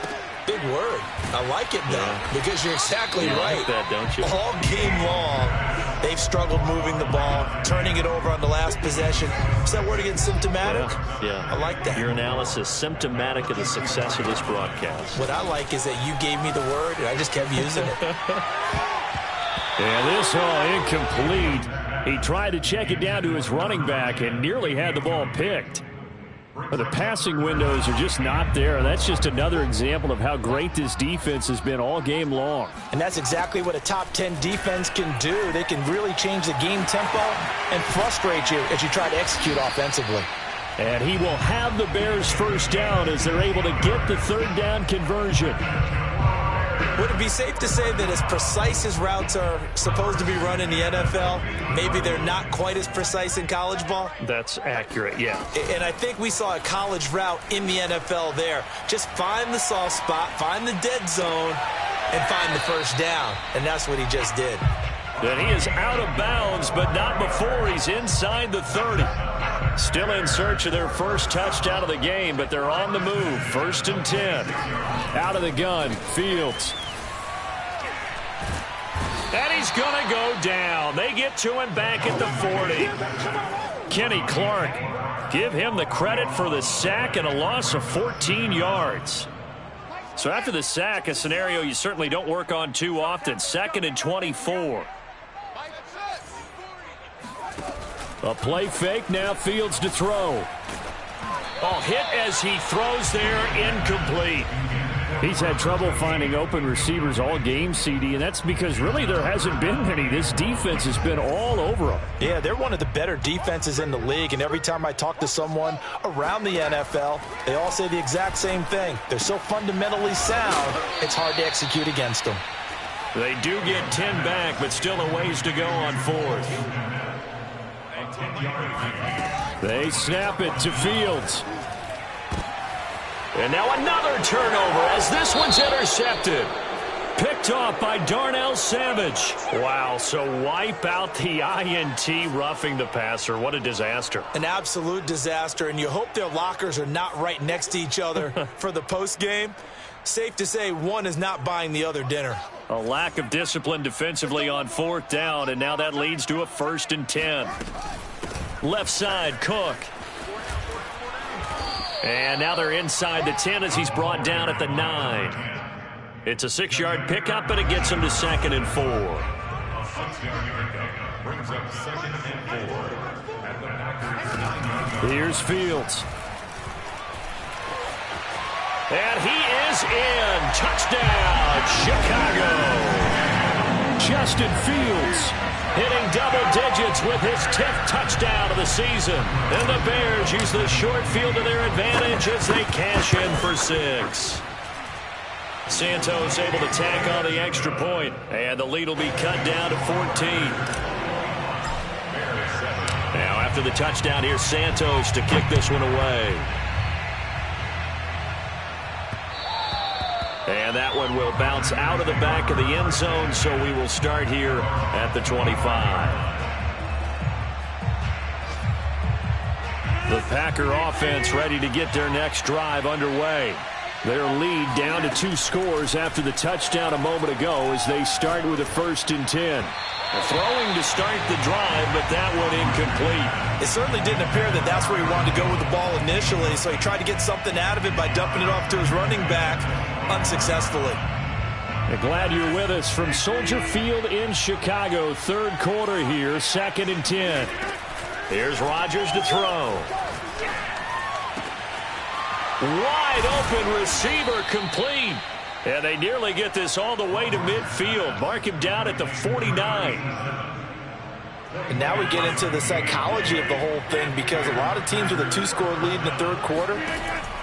Big word. I like it, though, because you're exactly right. Like that, don't you? All game long, they've struggled moving the ball, turning it over on the last possession. Is that word again, symptomatic? Yeah. I like that. Your analysis, symptomatic of the success of this broadcast. What I like is that you gave me the word, and I just kept using it. And this all incomplete. He tried to check it down to his running back and nearly had the ball picked. But the passing windows are just not there. And that's just another example of how great this defense has been all game long. And that's exactly what a top 10 defense can do. They can really change the game tempo and frustrate you as you try to execute offensively. And he will have the Bears 1st down as they're able to get the 3rd down conversion. Would it be safe to say that as precise as routes are supposed to be run in the NFL, maybe they're not quite as precise in college ball? That's accurate, yeah. And I think we saw a college route in the NFL there. Just find the soft spot, find the dead zone, and find the 1st down. And that's what he just did. And he is out of bounds, but not before he's inside the 30. Still in search of their first touchdown of the game, but they're on the move. 1st and 10. Out of the gun, Fields. And he's going to go down. They get to him back at the 40. Kenny Clark, give him the credit for the sack and a loss of 14 yards. So after the sack, a scenario you certainly don't work on too often. 2nd and 24. A play fake, now Fields to throw. Oh, hit as he throws there, incomplete. He's had trouble finding open receivers all game, CD, and that's because really there hasn't been many. This defense has been all over them. Yeah, they're one of the better defenses in the league, and every time I talk to someone around the NFL, they all say the exact same thing. They're so fundamentally sound, it's hard to execute against them. They do get 10 back, but still a ways to go on 4th. They snap it to Fields. And now another turnover as this one's intercepted. Picked off by Darnell Savage. Wow, so wipe out the INT, roughing the passer. What a disaster. An absolute disaster, and you hope their lockers are not right next to each other for the postgame. Safe to say one is not buying the other dinner. A lack of discipline defensively on 4th down, and now that leads to a 1st and 10. Left side, Cook. And now they're inside the 10 as he's brought down at the 9. It's a 6-yard pickup, and it gets him to 2nd and 4. Here's Fields. And he is in. Touchdown, Chicago. Justin Fields hitting double digits with his 10th touchdown of the season. And the Bears use the short field to their advantage as they cash in for 6. Santos able to tack on the extra point, and the lead will be cut down to 14. Now after the touchdown, here's Santos to kick this one away. And that one will bounce out of the back of the end zone, so we will start here at the 25. The Packer offense ready to get their next drive underway. Their lead down to 2 scores after the touchdown a moment ago as they start with a 1st and 10. Throwing to start the drive, but that one incomplete. It certainly didn't appear that that's where he wanted to go with the ball initially, so he tried to get something out of it by dumping it off to his running back unsuccessfully. Glad you're with us from Soldier Field in Chicago. 3rd quarter here, 2nd and 10. Here's Rodgers to throw. Wide open receiver complete. And they nearly get this all the way to midfield. Mark him down at the 49. And now we get into the psychology of the whole thing, because a lot of teams with a 2-score lead in the 3rd quarter,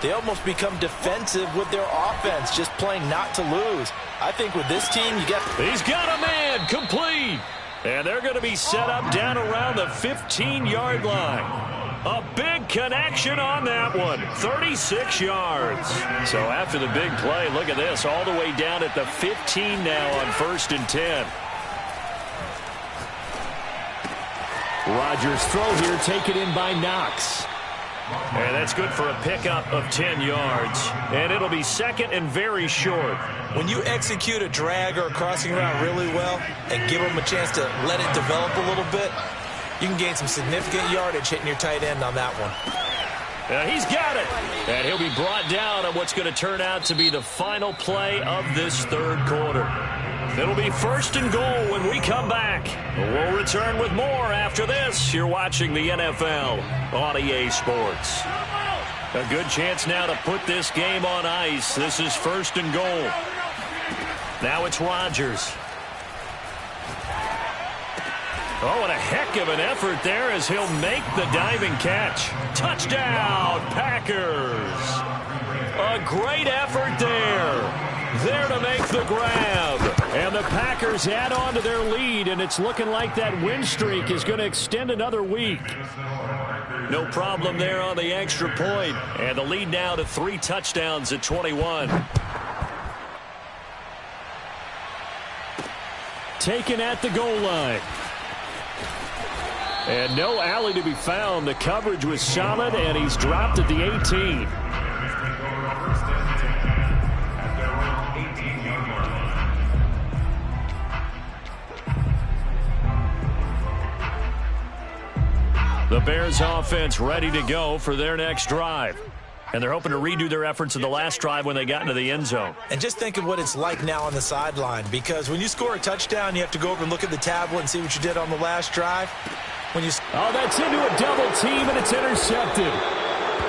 they almost become defensive with their offense, just playing not to lose. I think with this team, you get... He's got a man, complete. And they're going to be set up down around the 15-yard line. A big connection on that one. 36 yards. So after the big play, look at this. All the way down at the 15 now on 1st and 10. Rodgers' throw here taken in by Knox. And that's good for a pickup of 10 yards. And it'll be 2nd and very short. When you execute a drag or a crossing route really well and give them a chance to let it develop a little bit, you can gain some significant yardage hitting your tight end on that one. He's got it. And he'll be brought down on what's going to turn out to be the final play of this 3rd quarter. It'll be 1st and goal when we come back. We'll return with more after this. You're watching the NFL on EA Sports. A good chance now to put this game on ice. This is 1st and goal. Now it's Rodgers. Oh, and a heck of an effort there as he'll make the diving catch. Touchdown, Packers. A great effort there. There to make the grab. And the Packers add on to their lead, and it's looking like that win streak is going to extend another week. No problem there on the extra point. And the lead now to 3 touchdowns at 21. Taken at the goal line. And no alley to be found. The coverage was solid, and he's dropped at the 18. The Bears offense ready to go for their next drive. And they're hoping to redo their efforts in the last drive when they got into the end zone. And just think of what it's like now on the sideline, because when you score a touchdown, you have to go over and look at the tablet and see what you did on the last drive. Oh, that's into a double team, and it's intercepted.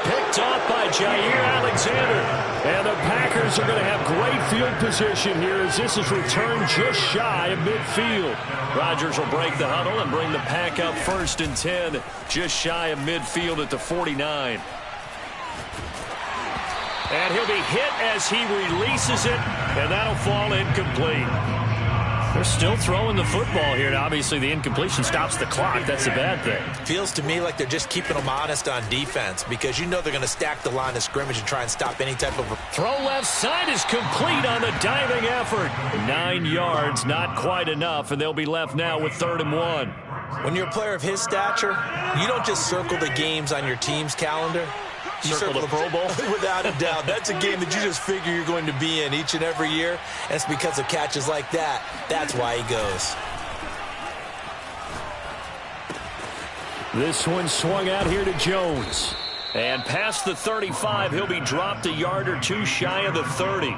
Picked off by Jair Alexander. And the Packers are going to have great field position here as this is returned just shy of midfield. Rodgers will break the huddle and bring the pack up 1st and 10, just shy of midfield at the 49. And he'll be hit as he releases it, and that'll fall incomplete. They're still throwing the football here. Now, obviously, the incompletion stops the clock. That's the bad thing. Feels to me like they're just keeping them honest on defense, because you know they're going to stack the line of scrimmage and try and stop any type of... Throw left side is complete on the diving effort. 9 yards, not quite enough, and they'll be left now with 3rd and 1. When you're a player of his stature, you don't just circle the games on your team's calendar. You circle the Pro Bowl? Without a doubt. That's a game that you just figure you're going to be in each and every year. And it's because of catches like that. That's why he goes. This one swung out here to Jones. And past the 35, he'll be dropped a yard or 2 shy of the 30.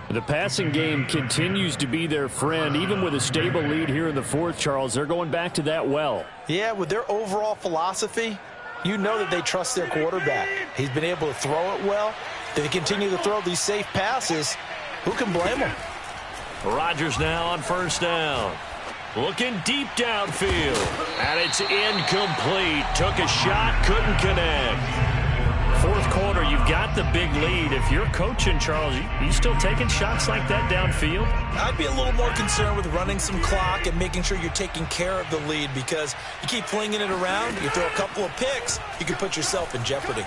The passing game continues to be their friend. Even with a stable lead here in the 4th, Charles, they're going back to that well. Yeah, with their overall philosophy, you know that they trust their quarterback. He's been able to throw it well. They continue to throw these safe passes. Who can blame them? Rodgers now on 1st down. Looking deep downfield. And it's incomplete. Took a shot, couldn't connect. 4th quarter, you've got the big lead. If you're coaching, Charles, you still taking shots like that downfield? I'd be a little more concerned with running some clock and making sure you're taking care of the lead, because you keep flinging it around, you throw a couple of picks, you can put yourself in jeopardy.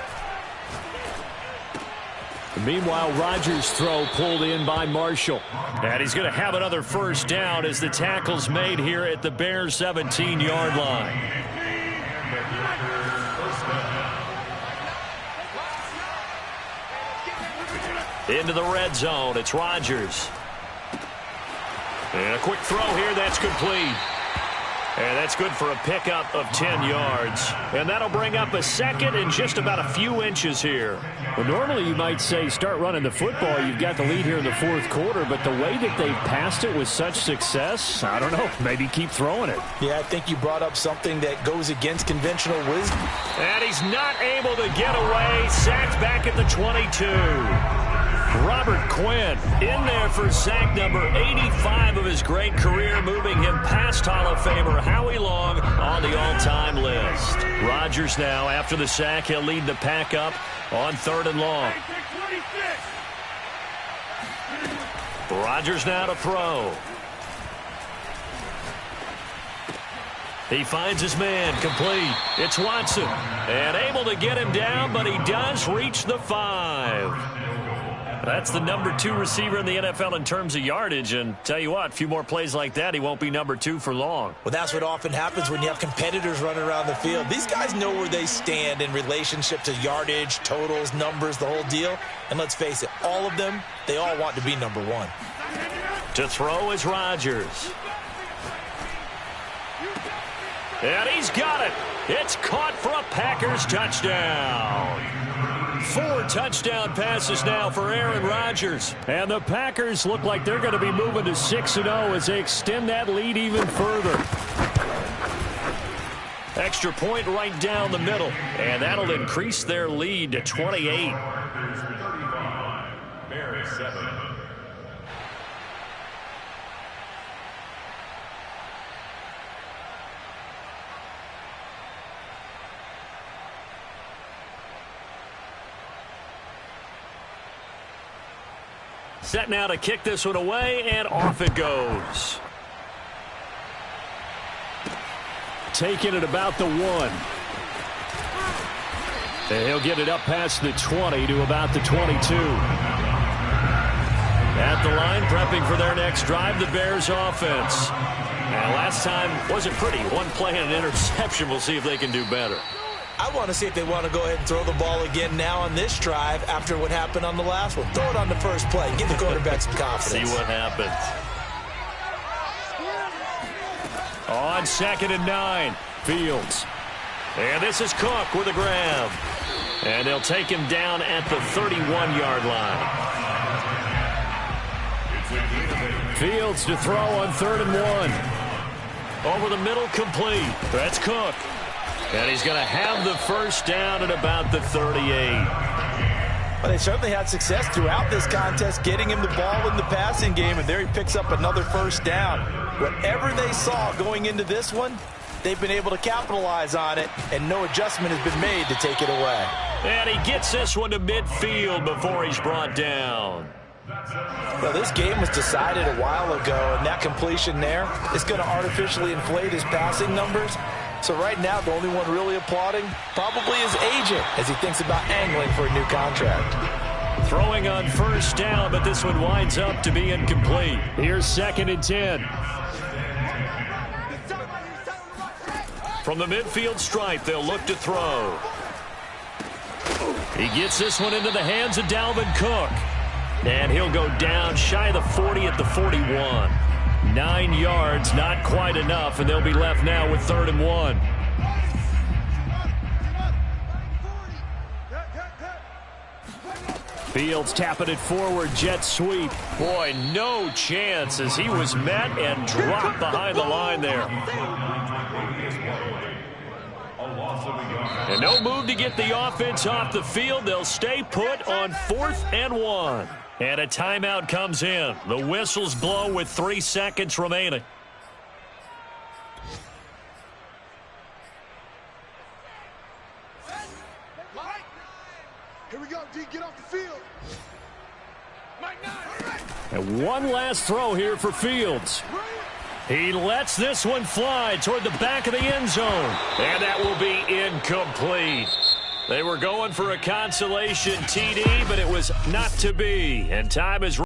Meanwhile, Rodgers' throw pulled in by Marshall. And he's going to have another first down as the tackle's made here at the Bears' 17-yard line. Into the red zone, it's Rodgers. And a quick throw here, that's complete. And that's good for a pickup of 10 yards. And that'll bring up a second and just about a few inches here. Well, normally you might say start running the football. You've got the lead here in the fourth quarter, but the way that they've passed it with such success, I don't know, maybe keep throwing it. Yeah, I think you brought up something that goes against conventional wisdom. And he's not able to get away. Sacked back at the 22. Robert Quinn in there for sack number 85 of his great career, moving him past Hall of Famer Howie Long on the all-time list. Rodgers now, after the sack, he'll lead the pack up on 3rd and long. Rodgers now to throw. He finds his man, complete. It's Watson, and able to get him down, but he does reach the 5. That's the number 2 receiver in the NFL in terms of yardage, and tell you what, a few more plays like that, he won't be number 2 for long. Well, that's what often happens when you have competitors running around the field. These guys know where they stand in relationship to yardage, totals, numbers, the whole deal. And let's face it, all of them, they all want to be number 1. To throw is Rodgers. And he's got it. It's caught for a Packers touchdown. 4 touchdown passes now for Aaron Rodgers. And the Packers look like they're going to be moving to 6-0 as they extend that lead even further. Extra point right down the middle. And that'll increase their lead to 28. Bears 7. Set now to kick this one away, and off it goes. Taking it about the 1. And he'll get it up past the 20 to about the 22. At the line, prepping for their next drive, the Bears offense. And last time wasn't pretty. One play and an interception. We'll see if they can do better. I want to see if they want to go ahead and throw the ball again now on this drive after what happened on the last one. Throw it on the first play. Give the quarterback some confidence. See what happens. On 2nd and 9, Fields. And this is Cook with a grab. And they'll take him down at the 31-yard line. Fields to throw on 3rd and 1. Over the middle, complete. That's Cook. And he's going to have the first down at about the 38. Well, they certainly had success throughout this contest getting him the ball in the passing game, and there he picks up another first down. Whatever they saw going into this one, they've been able to capitalize on it, and no adjustment has been made to take it away. And he gets this one to midfield before he's brought down. Well, this game was decided a while ago, and that completion there is going to artificially inflate his passing numbers. So right now, the only one really applauding probably his agent as he thinks about angling for a new contract. Throwing on first down, but this one winds up to be incomplete. Here's 2nd and 10. From the midfield stripe, they'll look to throw. He gets this one into the hands of Dalvin Cook. And he'll go down shy of the 40 at the 41. 9 yards, not quite enough, and they'll be left now with 3rd and 1. Fields tapping it forward, jet sweep. Boy, no chance as he was met and dropped behind the line there. And no move to get the offense off the field. They'll stay put on 4th and 1. And a timeout comes in. The whistles blow with 3 seconds remaining. Here we go, D. Get off the field. And one last throw here for Fields. He lets this one fly toward the back of the end zone. And that will be incomplete. They were going for a consolation TD, but it was not to be. And time is